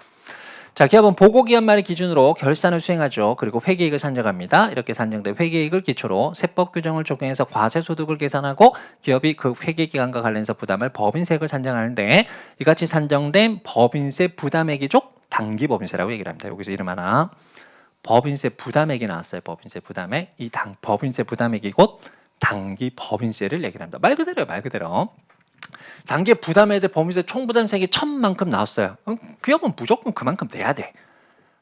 자, 기업은 보고기한 말을 기준으로 결산을 수행하죠. 그리고 회계이익을 산정합니다. 이렇게 산정된 회계이익을 기초로 세법 규정을 적용해서 과세소득을 계산하고 기업이 그 회계기간과 관련해서 부담할 법인세액을 산정하는데 이같이 산정된 법인세 부담액이죠. 단기법인세라고 얘기를 합니다. 여기서 이름 하나. 법인세 부담액이 나왔어요. 법인세 부담액. 이 법인세 부담액이 곧 단기 법인세를 얘기를 합니다. 말 그대로요. 말 그대로. 단기 부담에 대해 법인세 총부담세액이 1000만큼 나왔어요. 기업은 무조건 그만큼 내야 돼.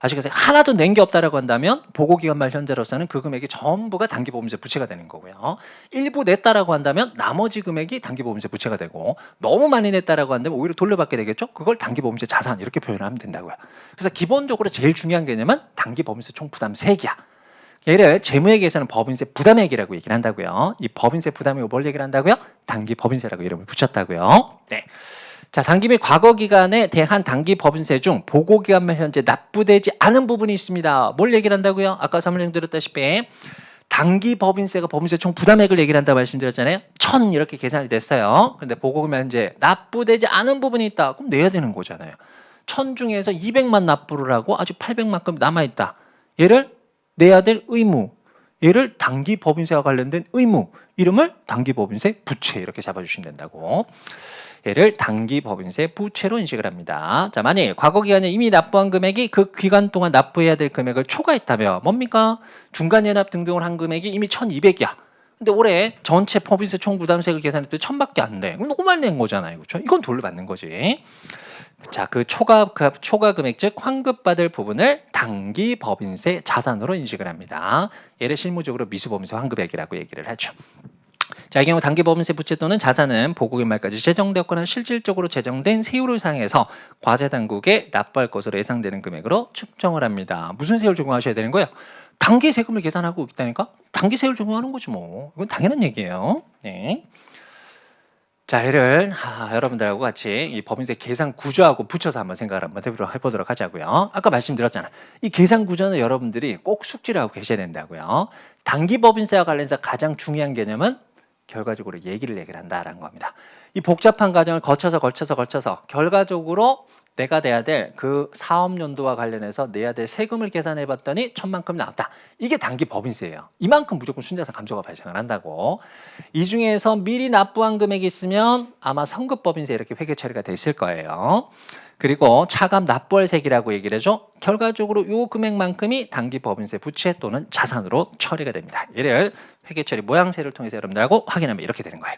아시겠어요? 하나도 낸 게 없다라고 한다면 보고기간 말 현재로서는 그 금액이 전부가 단기보험세 부채가 되는 거고요. 일부 냈다라고 한다면 나머지 금액이 단기보험세 부채가 되고 너무 많이 냈다라고 한다면 오히려 돌려받게 되겠죠. 그걸 단기보험세 자산 이렇게 표현하면 된다고요. 그래서 기본적으로 제일 중요한 개념은 단기보험세 총부담세액이야. 얘를 재무회계에서는 법인세 부담액이라고 얘기를 한다고요. 이 법인세 부담액을 뭘 얘기를 한다고요? 단기법인세라고 이름을 붙였다고요. 네. 자, 단기 및 과거 기간에 대한 단기 법인세 중 보고 기간만 현재 납부되지 않은 부분이 있습니다. 뭘 얘기를 한다고요? 아까 설명드렸다시피 단기 법인세가 법인세 총 부담액을 얘기를 한다고 말씀드렸잖아요. 1,000 이렇게 계산이 됐어요. 근데 보고금이 이제 납부되지 않은 부분이 있다. 그럼 내야 되는 거잖아요. 1,000 중에서 200만 납부를 하고 아직 800만큼 남아 있다. 얘를 내야 될 의무. 얘를 단기 법인세와 관련된 의무. 이름을 단기 법인세 부채 이렇게 잡아주시면 된다고. 얘를 단기 법인세 부채로 인식을 합니다. 자, 만일 과거 기간에 이미 납부한 금액이 그 기간 동안 납부해야 될 금액을 초과했다면 뭡니까? 중간 연합 등등을 한 금액이 이미 1,200이야. 근데 올해 전체 법인세 총 부담세액을 계산했을 때 1,000밖에 안 돼. 너무 많이 낸 거잖아요. 그렇죠? 이건 돌려받는 거지. 자, 그 초과 금액 즉 환급받을 부분을 단기 법인세 자산으로 인식을 합니다. 얘를 실무적으로 미수법인세 환급액이라고 얘기를 하죠. 자, 이 경우 단기 법인세 부채 또는 자산은 보고기 말까지 제정되었거나 실질적으로 제정된 세율을 상해서 과세 당국에 납부할 것으로 예상되는 금액으로 측정을 합니다. 무슨 세율 적용하셔야 되는 거예요? 단기 세금을 계산하고 있다니까? 단기 세율 적용하는 거지 뭐. 이건 당연한 얘기예요. 네. 자, 얘를 여러분들하고 같이 이 법인세 계산 구조하고 붙여서 한번 생각을 한번 해보도록 하자고요. 아까 말씀드렸잖아. 이 계산 구조는 여러분들이 꼭 숙지를 하고 계셔야 된다고요. 단기 법인세와 관련해서 가장 중요한 개념은 결과적으로 얘기를 한다라는 겁니다. 이 복잡한 과정을 거쳐서 결과적으로 내가 내야 될 그 사업연도와 관련해서 내야 될 세금을 계산해 봤더니 1,000만큼 나왔다. 이게 단기 법인세예요. 이만큼 무조건 순자산 감소가 발생을 한다고. 이 중에서 미리 납부한 금액이 있으면 아마 성급법인세 이렇게 회계 처리가 돼 있을 거예요. 그리고 차감 납부할세액이라고 얘기를 해줘. 결과적으로 이 금액만큼이 단기 법인세 부채 또는 자산으로 처리가 됩니다. 이를 회계 처리 모양새를 통해서 여러분들하고 확인하면 이렇게 되는 거예요.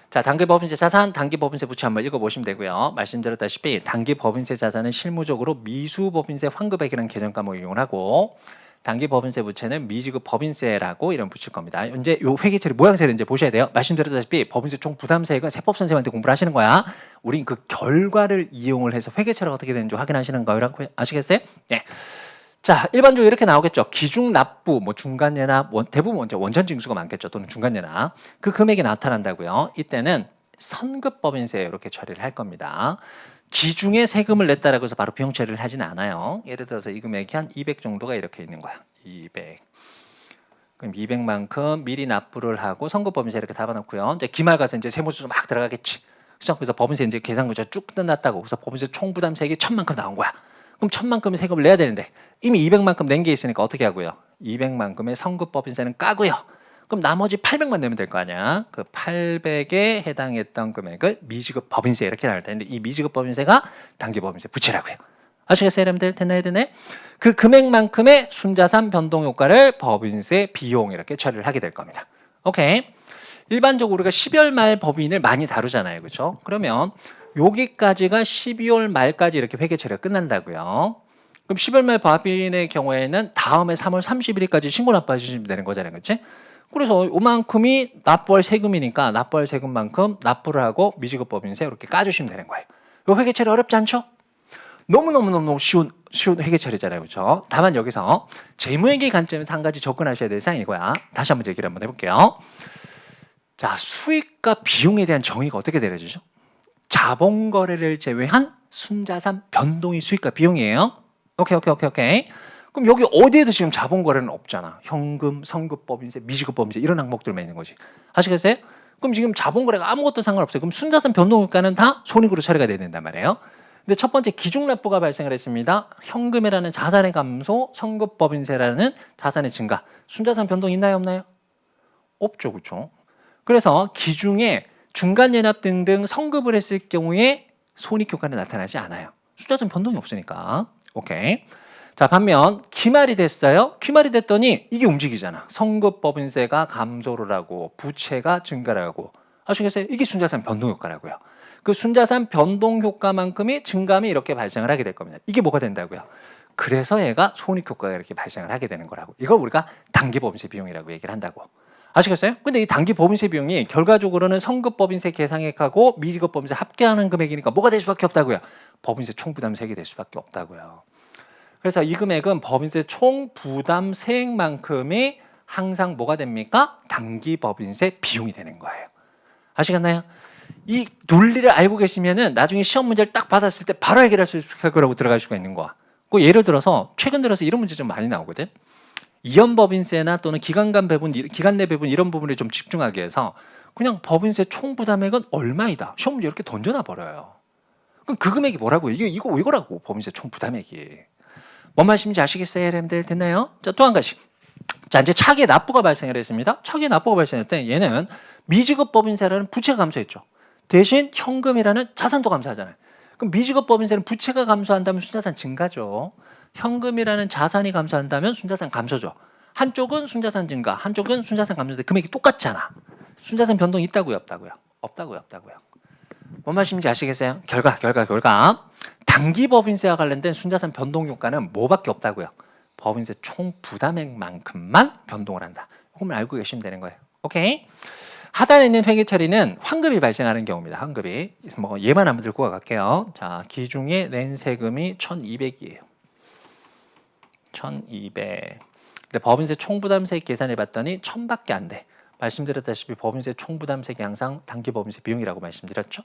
자, 단기 법인세 자산, 단기 법인세 부채 한번 읽어보시면 되고요. 말씀드렸다시피 단기 법인세 자산은 실무적으로 미수 법인세 환급액이라는 개정 과목을 이용을 하고 단기 법인세 부채는 미지급 법인세라고 이름 붙일 겁니다. 이제 요 회계 처리 모양새를 이제 보셔야 돼요. 말씀드렸다시피 법인세 총 부담세액은 세법 선생님한테 공부를 하시는 거야. 우린 그 결과를 이용을 해서 회계 처리가 어떻게 되는지 확인하시는 거라고 아시겠어요? 네. 자, 일반적으로 이렇게 나오겠죠. 기중 납부, 뭐 중간 연합, 대부분 원천 징수가 많겠죠. 또는 중간 연합. 그 금액이 나타난다고요. 이때는 선급법인세 이렇게 처리를 할 겁니다. 기중에 세금을 냈다라고 해서 바로 비용 처리를 하진 않아요. 예를 들어서 이 금액이 한 200 정도가 이렇게 있는 거야. 200. 그럼 200만큼 미리 납부를 하고 선급법인세 이렇게 잡아놓고요. 이제 기말 가서 이제 세무조사 막 들어가겠지. 그렇죠? 그래서 법인세 이제 계산 구조 쭉 끝났다고. 그래서 법인세 총 부담세액이 1,000만큼 나온 거야. 그럼 1,000만큼의 세금을 내야 되는데 이미 200만큼 낸 게 있으니까 어떻게 하고요? 200만큼의 선급법인세는 까고요. 그럼 나머지 800만 내면 될 거 아니야. 그 800에 해당했던 금액을 미지급 법인세 이렇게 나올 텐데 이 미지급 법인세가 단기 법인세 부채라고요. 아시겠어요, 여러분들? 됐나요, 됐네? 그 금액만큼의 순자산 변동 효과를 법인세 비용 이렇게 처리를 하게 될 겁니다. 오케이. 일반적으로 우리가 12월 말 법인을 많이 다루잖아요, 그렇죠? 그러면 여기까지가 12월 말까지 이렇게 회계 처리가 끝난다고요. 그럼 10월 말 법인의 경우에는 다음에 3월 31일까지 신고 납부해 주시면 되는 거잖아요, 그렇지? 그래서 이만큼이 납부할 세금이니까 납부할 세금만큼 납부를 하고 미지급 법인세 이렇게 까주시면 되는 거예요. 이 회계 처리 어렵지 않죠? 너무 쉬운 회계 처리잖아요, 그렇죠? 다만 여기서 재무회계 관점에서 한 가지 접근하셔야 될 사항이 이거야. 다시 한번 얘기를 한번 해볼게요. 자, 수익과 비용에 대한 정의가 어떻게 내려지죠? 자본 거래를 제외한 순자산 변동이 수익과 비용이에요. 오케이. 그럼 여기 어디에도 지금 자본 거래는 없잖아. 현금, 선급법인세, 미지급법인세 이런 항목들만 있는 거지. 아시겠어요? 그럼 지금 자본 거래가 아무것도 상관없어요. 그럼 순자산 변동 효과는 다 손익으로 처리가 돼야 된단 말이에요. 근데 첫 번째 기중 납부가 발생을 했습니다. 현금이라는 자산의 감소, 선급법인세라는 자산의 증가. 순자산 변동 있나요, 없나요? 없죠, 그렇죠? 그래서 기중에 중간 연합 등등 선급을 했을 경우에 손익 효과는 나타나지 않아요. 순자산 변동이 없으니까. 오케이. 자, 반면 기말이 됐어요. 기말이 됐더니 이게 움직이잖아. 선급법인세가 감소를 하고 부채가 증가를 하고. 아시겠어요? 이게 순자산 변동 효과라고요. 그 순자산 변동 효과만큼이 증감이 이렇게 발생을 하게 될 겁니다. 이게 뭐가 된다고요? 그래서 얘가 손익 효과가 이렇게 발생을 하게 되는 거라고. 이걸 우리가 단기 법인세 비용이라고 얘기를 한다고. 아시겠어요? 근데 이 단기 법인세 비용이 결과적으로는 선급법인세 계상액하고 미지급법인세 합계하는 금액이니까 뭐가 될 수밖에 없다고요? 법인세 총부담세액이 될 수밖에 없다고요. 그래서 이 금액은 법인세 총부담세액만큼이 항상 뭐가 됩니까? 단기 법인세 비용이 되는 거예요. 아시겠나요? 이 논리를 알고 계시면은 나중에 시험 문제를 딱 받았을 때 바로 해결할 수 있을 거라고 들어갈 수가 있는 거야. 그 예를 들어서 최근 들어서 이런 문제 좀 많이 나오거든. 이연 법인세나 또는 기간 간 배분, 기간 내 배분 이런 부분에 좀 집중하기 위해서 그냥 법인세 총 부담액은 얼마이다. 시험 문제 이렇게 던져놔 버려요. 그럼 그 금액이 뭐라고? 이거 이거라고 법인세 총 부담액이. 뭔 말씀인지 아시겠어요, 여러분들? 됐나요? 자, 또 한 가지. 자, 이제 차기의 납부가 발생을 했습니다. 차기의 납부가 발생할 때 얘는 미지급 법인세라는 부채가 감소했죠. 대신 현금이라는 자산도 감소하잖아요. 그럼 미지급 법인세는 부채가 감소한다면 순자산 증가죠. 현금이라는 자산이 감소한다면 순자산 감소죠. 한쪽은 순자산 증가, 한쪽은 순자산 감소인데 금액이 똑같잖아. 순자산 변동 있다고요, 없다고요? 없다고요. 뭔 말씀인지 아시겠어요? 결과. 단기 법인세와 관련된 순자산 변동 효과는 뭐밖에 없다고요? 법인세 총 부담액만큼만 변동을 한다. 그걸 알고 계시면 되는 거예요. 오케이? 하단에 있는 회계 처리는 환급이 발생하는 경우입니다. 환급이. 뭐 얘만 한번 들고 갈게요. 자, 기중에 낸 세금이 1,200이에요. 1,200. 근데 법인세 총부담세 계산해 봤더니 1,000밖에 안 돼. 말씀드렸다시피 법인세 총부담세가 항상 단기 법인세 비용이라고 말씀드렸죠.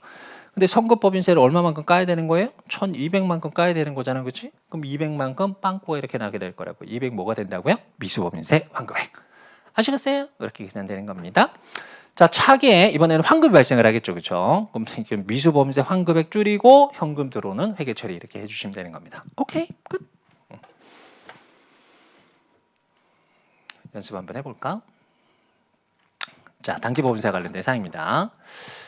근데 선급 법인세를 얼마만큼 까야 되는 거예요? 1,200만큼 까야 되는 거잖아, 그렇지? 그럼 200만큼 빵꾸가 이렇게 나게 될 거라고. 200 뭐가 된다고요? 미수법인세 환급액. 아시겠어요? 이렇게 계산되는 겁니다. 자, 차기에 이번에는 환급이 발생을 하겠죠, 그렇죠? 그럼 미수법인세 환급액 줄이고 현금 들어오는 회계 처리 이렇게 해주시면 되는 겁니다. 오케이, 끝. 연습 한번 해볼까? 자, 단기 법인세 관련된 사항입니다.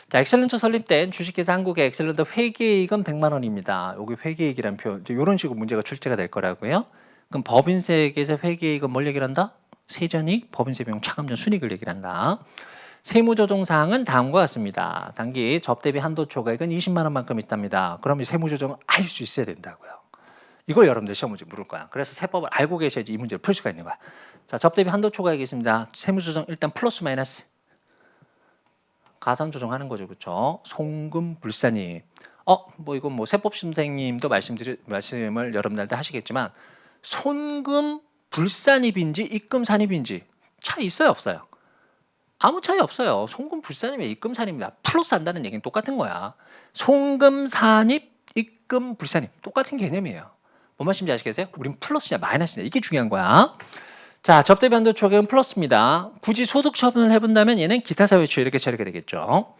자, 엑셀런트 설립된 주식회사 한국의 엑셀런트 회계이익은 100만 원입니다. 여기 회계이익이라는 표현, 이런 식으로 문제가 출제가 될 거라고요. 그럼 법인세에서 회계이익은 뭘 얘기를 한다? 세전이익, 법인세 비용, 차감전, 순이익을 얘기를 한다. 세무조정 사항은 다음과 같습니다. 단기 접대비 한도 초과액은 20만 원만큼 있답니다. 그럼 이 세무조정을 알 수 있어야 된다고요. 이걸 여러분들 시험 문제 물을 거야. 그래서 세법을 알고 계셔야지 이 문제를 풀 수가 있는 거야. 자, 접대비 한도 초과액이 있습니다. 세무조정 일단 플러스 마이너스 가산조정하는 거죠, 그렇죠? 송금 불산이 뭐 이건 뭐 세법 선생님도 말씀을 여러분들한테 하시겠지만 손금 불산입인지 입금 산입인지 차이 있어요, 없어요? 아무 차이 없어요. 송금 불산입이 입금 산입니다. 플러스 한다는 얘기는 똑같은 거야. 송금 산입, 입금 불산입 똑같은 개념이에요. 뭔 말씀인지 아시겠어요? 우린 플러스냐 마이너스냐 이게 중요한 거야. 자, 접대비 한도 초과액은 플러스입니다. 굳이 소득 처분을 해본다면 얘는 기타 사회초 이렇게 처리가 되겠죠.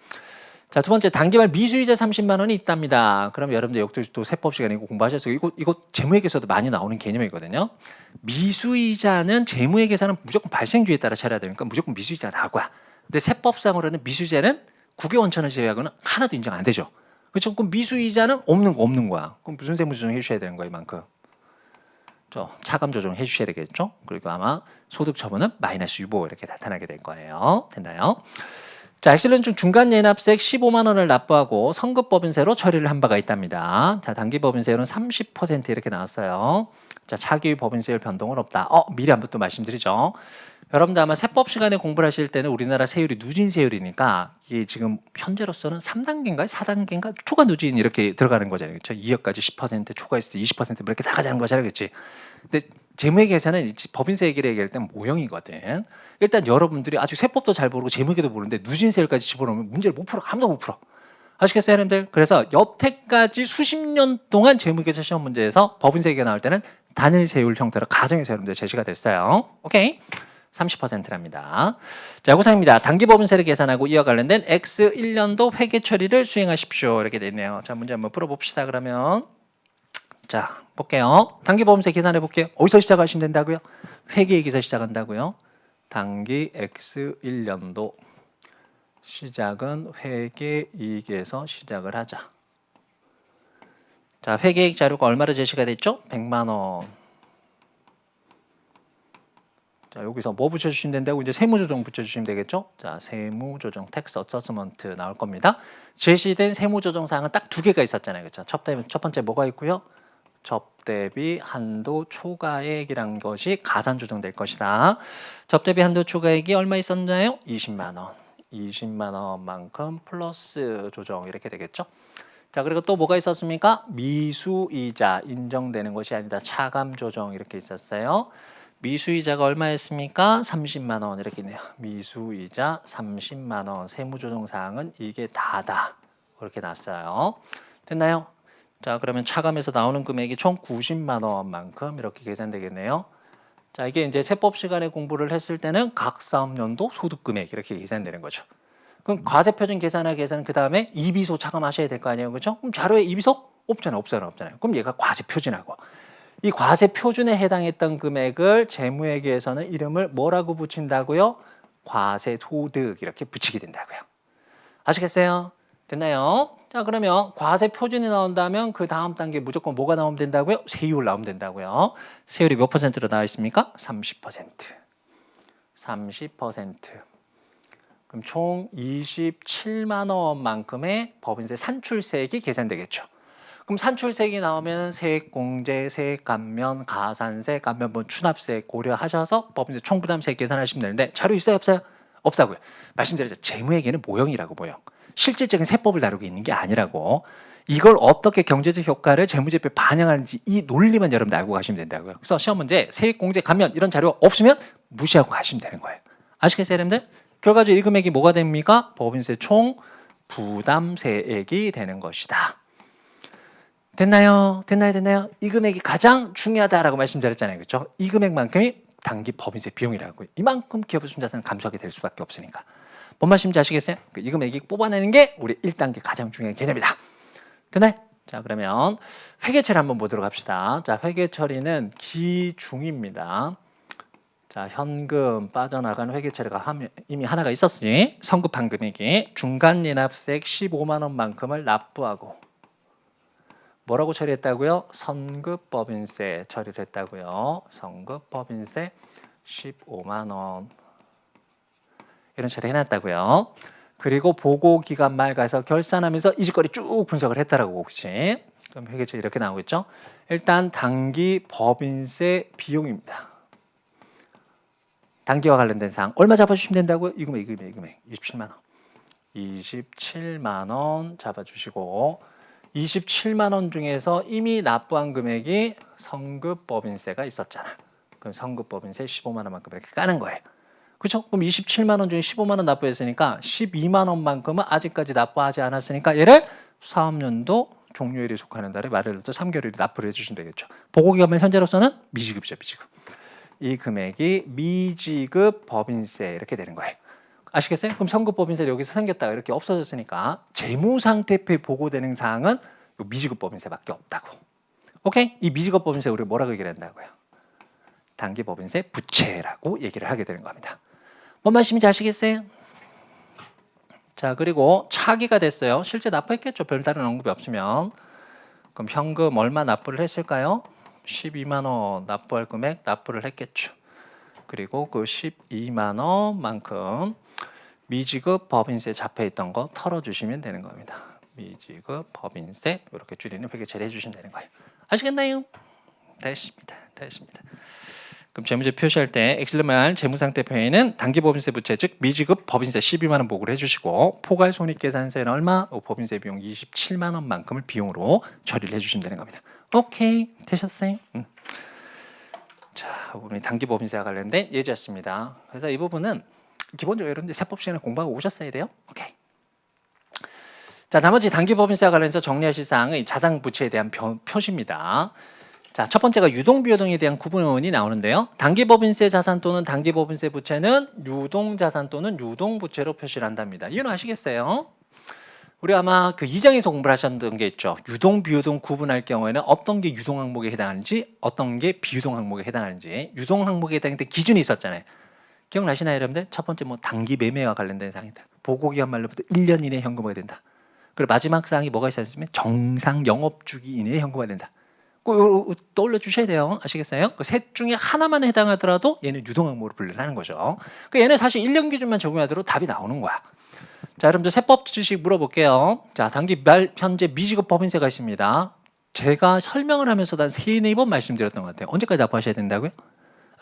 자, 두 번째 단기말 미수이자 30만 원이 있답니다. 그럼 여러분들 여기도 또 세법 시간에 이거 공부하셔서 이거 재무회계에서도 많이 나오는 개념이거든요. 미수이자는 재무회계에서는 무조건 발생주에 따라 처리해야 되니까 무조건 미수이자가 나올 거야. 근데 세법상으로는 미수이자는 국외 원천을 제외하고는 하나도 인정 안 되죠. 그렇죠? 그럼 미수이자는 없는 거야. 그럼 무슨 세무조정 해주셔야 되는 거야 이만큼? 차감 조정 해주셔야 되겠죠. 그리고 아마 소득 처분은 마이너스 유보 이렇게 나타나게 될 거예요. 됐나요? 자, 엑셀런트 중간 예납세액 15만 원을 납부하고 선급 법인세로 처리를 한 바가 있답니다. 자, 단기 법인세율은 30% 이렇게 나왔어요. 자, 차기 법인세율 변동은 없다. 미리 한번 또 말씀드리죠. 여러분들 아마 세법 시간에 공부를 하실 때는 우리나라 세율이 누진 세율이니까 이게 지금 현재로서는 3단계인가요? 4단계인가? 초과 누진 이렇게 들어가는 거잖아요. 그렇죠? 2억까지 10%, 초과했을 때 20% 이렇게 나가자는 거잖아요. 그렇지? 근데 재무회계에서는 법인세 얘기를 얘기할 때는 모형이거든. 일단 여러분들이 아주 세법도 잘 모르고 재무회계도 모르는데 누진 세율까지 집어넣으면 문제를 못 풀어. 아무도 못 풀어. 아시겠어요, 여러분들? 그래서 여태까지 수십 년 동안 재무회계사 시험 문제에서 법인세 얘기가 나올 때는 단일 세율 형태로 가정에서 여러분들 제시가 됐어요. 오케이? 30%랍니다. 자, 고상입니다. 단기 법인세를 계산하고 이와 관련된 X 1년도 회계 처리를 수행하십시오. 이렇게 돼 있네요. 자, 문제 한번 풀어봅시다. 그러면 자, 볼게요. 단기 법인세 계산해 볼게요. 어디서 시작하시면 된다고요? 회계이익에서 시작한다고요. 단기 X 1년도 시작은 회계이익에서 시작을 하자. 자, 회계이익 자료가 얼마로 제시가 됐죠? 100만 원. 자, 여기서 뭐 붙여주시면 된다고? 이제 세무조정 붙여주시면 되겠죠? 자, 세무조정, 텍스 어서스먼트 나올 겁니다. 제시된 세무조정 사항은 딱 두 개가 있었잖아요. 그렇죠? 첫 번째 뭐가 있고요? 접대비 한도 초과액이란 것이 가산 조정될 것이다. 접대비 한도 초과액이 얼마 있었나요? 20만 원. 20만 원만큼 플러스 조정 이렇게 되겠죠? 자, 그리고 또 뭐가 있었습니까? 미수이자 인정되는 것이 아니다. 차감 조정 이렇게 있었어요. 미수이자가 얼마였습니까? 30만 원 이렇게 있네요. 미수이자 30만 원 세무조정 사항은 이게 다다. 그렇게 났어요. 됐나요? 자, 그러면 차감에서 나오는 금액이 총 90만 원만큼 이렇게 계산되겠네요. 자, 이게 이제 세법 시간에 공부를 했을 때는 각 사업연도 소득 금액 이렇게 계산되는 거죠. 그럼 과세 표준 계산하 계산 그 다음에 이비소 차감하셔야 될 거 아니에요, 그렇죠? 그럼 자료에 이비소 없잖아요. 그럼 얘가 과세 표준하고 이 과세 표준에 해당했던 금액을 재무회계에서는 이름을 뭐라고 붙인다고요? 과세 소득 이렇게 붙이게 된다고요. 아시겠어요? 됐나요? 자, 그러면 과세 표준이 나온다면 그 다음 단계 무조건 뭐가 나오면 된다고요? 세율 나오면 된다고요. 세율이 몇 퍼센트로 나와 있습니까? 30%. 30%. 그럼 총 27만 원만큼의 법인세 산출세액이 계산되겠죠. 그럼 산출세액이 나오면 세액공제, 세액감면, 가산세, 감면분, 추납세 고려하셔서 법인세 총부담세 계산하시면 되는데 자료 있어요, 없어요? 없다고요. 말씀드렸죠. 재무회계는 모형이라고 모형. 실질적인 세법을 다루고 있는 게 아니라고. 이걸 어떻게 경제적 효과를 재무제표에 반영하는지 이 논리만 여러분들 알고 가시면 된다고요. 그래서 시험 문제 세액공제, 감면 이런 자료 없으면 무시하고 가시면 되는 거예요. 아시겠어요, 여러분들? 결과적으로 이 금액이 뭐가 됩니까? 법인세 총 부담세액이 되는 것이다. 됐나요? 이 금액이 가장 중요하다라고 말씀드렸잖아요, 그렇죠? 이 금액만큼이 단기 법인세 비용이라고. 이만큼 기업의 순자산을 감수하게 될 수밖에 없으니까. 뭔 말씀인지 아시겠어요? 이 금액이 뽑아내는 게 우리 1단계 가장 중요한 개념이다. 됐나요? 자, 그러면 회계 처리 한번 보도록 합시다. 자, 회계 처리는 기중입니다. 자, 현금 빠져나간 회계 처리가 이미 하나가 있었으니 성급한 금액이 중간이납세액 15만 원만큼을 납부하고 뭐라고 처리했다고요? 선급법인세 처리를 했다고요. 선급법인세 15만 원 이런 처리 해놨다고요. 그리고 보고기간 말 가서 결산하면서 이 짓거리 쭉 분석을 했다라고 혹시. 그럼 회계처리 이렇게 나오겠죠. 일단 단기 법인세 비용입니다. 단기와 관련된 사항 얼마 잡아주시면 된다고요? 이 금액 27만 원. 27만 원 잡아주시고 27만 원 중에서 이미 납부한 금액이 성급법인세가 있었잖아. 그럼 성급법인세 15만 원만큼 이렇게 까는 거예요. 그렇죠? 그럼 27만 원 중에 15만 원 납부했으니까 12만 원만큼은 아직까지 납부하지 않았으니까 얘를 사업연도 종료일에 속하는 달에 말일부터 3개월을 납부를 해주시면 되겠죠. 보고기간만 현재로서는 미지급이죠, 미지급. 이 금액이 미지급 법인세 이렇게 되는 거예요. 아시겠어요? 그럼 성급법인세 여기서 생겼다가 이렇게 없어졌으니까 재무상태표에 보고되는 사항은 미지급법인세밖에 없다고. 오케이? 이 미지급법인세 우리 뭐라고 얘기를 한다고요? 단기법인세 부채라고 얘기를 하게 되는 겁니다. 뭔 말씀인지 아시겠어요? 자, 그리고 차기가 됐어요. 실제 납부했겠죠. 별다른 언급이 없으면. 그럼 현금 얼마 납부를 했을까요? 12만 원 납부할 금액 납부를 했겠죠. 그리고 그 12만 원만큼 미지급 법인세 잡혀있던 거 털어주시면 되는 겁니다. 미지급 법인세 이렇게 줄이는 회계 처리 해주시면 되는 거예요. 아시겠나요? 됐습니다. 그럼 재무제 표시할 때 엑셀만 재무상태표에는 단기법인세 부채 즉 미지급 법인세 12만 원 보고를 해주시고 포괄손익계산세는 얼마? 법인세 비용 27만 원만큼을 비용으로 처리를 해주시면 되는 겁니다. 오케이 되셨어요? 자, 우리 단기법인세와 관련된 예제였습니다. 그래서 이 부분은 기본적으로 여러분들 세법 시간에 공부하고 오셨어야 돼요. 오케이. 자, 나머지 단기법인세와 관련해서 정리하실 사항은 자산 부채에 대한 표시입니다. 자, 첫 번째가 유동비요동에 대한 구분이 나오는데요. 단기법인세 자산 또는 단기법인세 부채는 유동자산 또는 유동부채로 표시를 한답니다. 이유는 아시겠어요? 우리 아마 그 2장에서 공부를 하셨던 게 있죠. 유동비요동 구분할 경우에는 어떤 게 유동 항목에 해당하는지 어떤 게 비유동 항목에 해당하는지 유동 항목에 해당하는 기준이 있었잖아요. 기억나시나요, 여러분들? 첫 번째 뭐 단기 매매와 관련된 사항이다. 보고기간 말로부터 1년 이내에 현금화가 된다. 그리고 마지막 사항이 뭐가 있었냐면 정상 영업주기 이내에 현금화가 된다. 꼭 떠올려 주셔야 돼요. 아시겠어요? 그 셋 중에 하나만 해당하더라도 얘는 유동 항목으로 분류를 하는 거죠. 그 얘는 사실 1년 기준만 적용하도록 답이 나오는 거야. 자, 여러분들 세법 지식 물어볼게요. 자, 단기 현재 미지급 법인세가 있습니다. 제가 설명을 하면서 한 3-4번 말씀드렸던 것 같아요. 언제까지 납부하셔야 된다고요?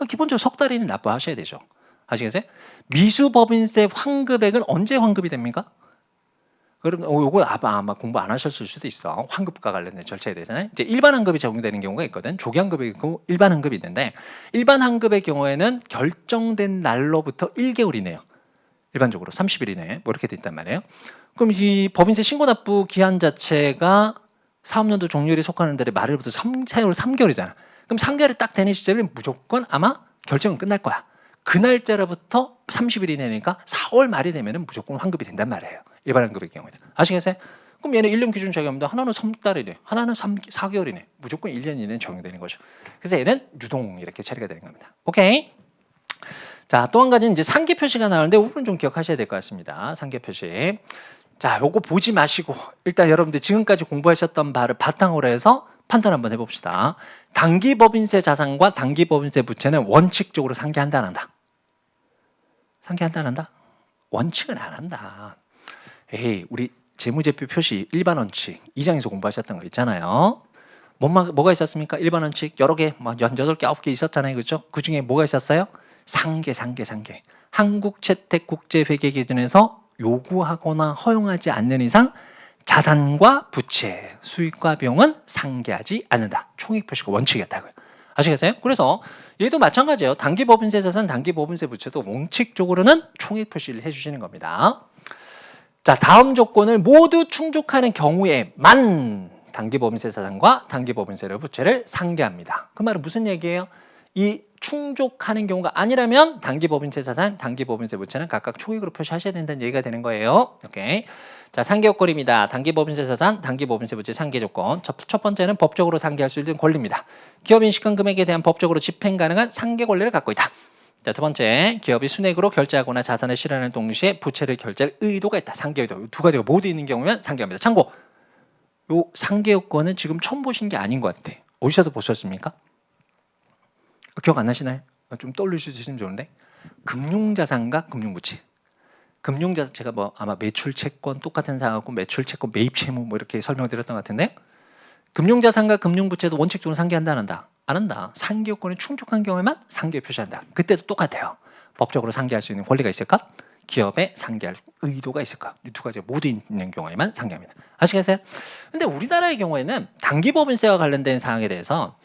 기본적으로 석 달 이내는 납부하셔야 되죠. 아시겠어요? 미수법인세 환급액은 언제 환급이 됩니까? 그럼 요거 아마 공부 안 하셨을 수도 있어. 환급과 관련된 절차에 대해서는 이제 일반 환급이 적용되는 경우가 있거든. 조기 환급이 있고 일반 환급이 있는데 일반 환급의 경우에는 결정된 날로부터 1개월 이내요. 일반적으로 30일 이내 뭐 이렇게 돼 있단 말이에요. 그럼 이 법인세 신고 납부 기한 자체가 사업연도 종료일에 속하는 달에 말일부터 3개월이잖아. 그럼 3개월이 딱 되는 시점에 무조건 아마 결정은 끝날 거야. 그 날짜로부터 30일 이내니까 4월 말이 되면은 무조건 환급이 된단 말이에요. 일반 환급의 경우에는. 아시겠어요? 그럼 얘는 1년 기준 적용합니다. 하나는 3달이네. 하나는 4개월이네. 무조건 1년 이내는 적용되는 거죠. 그래서 얘는 유동 이렇게 처리가 되는 겁니다. 오케이? 자, 또 한 가지는 이제 상계 표시가 나오는데 이건 좀 기억하셔야 될 것 같습니다. 상계 표시. 자, 요거 보지 마시고 일단 여러분들 지금까지 공부하셨던 바를 바탕으로 해서 판단 한번 해봅시다. 단기법인세 자산과 단기법인세 부채는 원칙적으로 상계한다 안 한다? 상계한다 안 한다? 원칙은 안 한다. 에이, 우리 재무제표 표시 일반 원칙 2장에서 공부하셨던 거 있잖아요. 뭐가 있었습니까? 일반 원칙 여러 개, 뭐 8개, 9개 있었잖아요. 그렇죠? 그중에 뭐가 있었어요? 상계. 한국채택국제회계 기준에서 요구하거나 허용하지 않는 이상 자산과 부채, 수익과 비용은 상계하지 않는다. 총액 표시가 원칙이었다고요. 아시겠어요? 그래서 얘도 마찬가지예요. 단기법인세 자산, 단기법인세 부채도 원칙적으로는 총액 표시를 해주시는 겁니다. 자, 다음 조건을 모두 충족하는 경우에만 단기법인세 자산과 단기법인세 부채를 상계합니다. 그 말은 무슨 얘기예요? 이 충족하는 경우가 아니라면 단기법인세 자산, 단기법인세 부채는 각각 총액으로 표시하셔야 된다는 얘기가 되는 거예요. 오케이. 자, 상계 요건입니다. 단기법인세 자산, 단기법인세 부채 상계 조건. 첫 번째는 법적으로 상계할 수 있는 권리입니다. 기업 인식한 금액에 대한 법적으로 집행 가능한 상계 권리를 갖고 있다. 자, 두 번째, 기업이 순액으로 결제하거나 자산을 실현하는 동시에 부채를 결제할 의도가 있다. 상계 의도. 두 가지가 모두 있는 경우면 상계합니다. 참고, 요 상계 요건은 지금 처음 보신 게 아닌 것 같아. 어디서도 보셨습니까? 기억 안 나시나요? 좀 떠올리시면 좋은데, 금융자산과 금융부채. 금융자산 제가 뭐 아마 매출채권 똑같은 상하고 매출채권 매입채무 뭐 이렇게 설명드렸던 것 같은데, 금융자산과 금융부채도 원칙적으로 상계한다 안 한다? 안 한다. 상계 요건이 충족한 경우에만 상계 표시한다. 그때도 똑같아요. 법적으로 상계할 수 있는 권리가 있을까? 기업에 상계할 의도가 있을까? 이 두 가지가 모두 있는 경우에만 상계합니다. 아시겠어요? 근데 우리나라의 경우에는 단기법인세와 관련된 사항에 대해서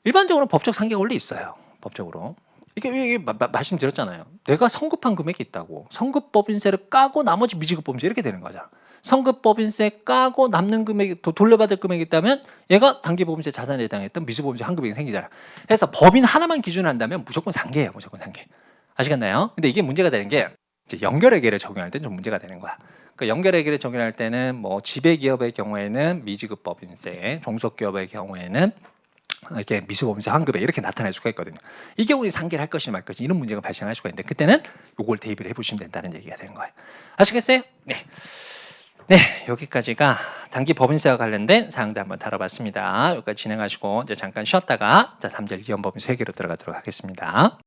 일반적으로 법적 상계가 원래 있어요. 법적으로. 이게 말씀드렸잖아요. 내가 성급한 금액이 있다고. 성급법인세를 까고 나머지 미지급법인세 이렇게 되는 거죠. 성급법인세 까고 남는 금액이 돌려받을 금액이 있다면 얘가 단기법인세 자산에 해당했던 미수법인세 환급액이 생기잖아. 그래서 법인 하나만 기준으로 한다면 무조건 상계예요. 무조건 상계. 아시겠나요? 근데 이게 문제가 되는 게 이제 연결회계를 적용할 때는 좀 문제가 되는 거야. 그러니까 연결회계를 적용할 때는 뭐 지배기업의 경우에는 미지급법인세, 종속기업의 경우에는 이렇게 미수법인세 환급에 이렇게 나타날 수가 있거든요. 이 경우에 상계를 할 것이 말 것이 이런 문제가 발생할 수가 있는데 그때는 요걸 대입을 해보시면 된다는 얘기가 되는 거예요. 아시겠어요? 네, 여기까지가 단기 법인세와 관련된 사항들 한번 다뤄봤습니다. 여기까지 진행하시고 이제 잠깐 쉬었다가 자 3절 기업법인세 회계로 들어가도록 하겠습니다.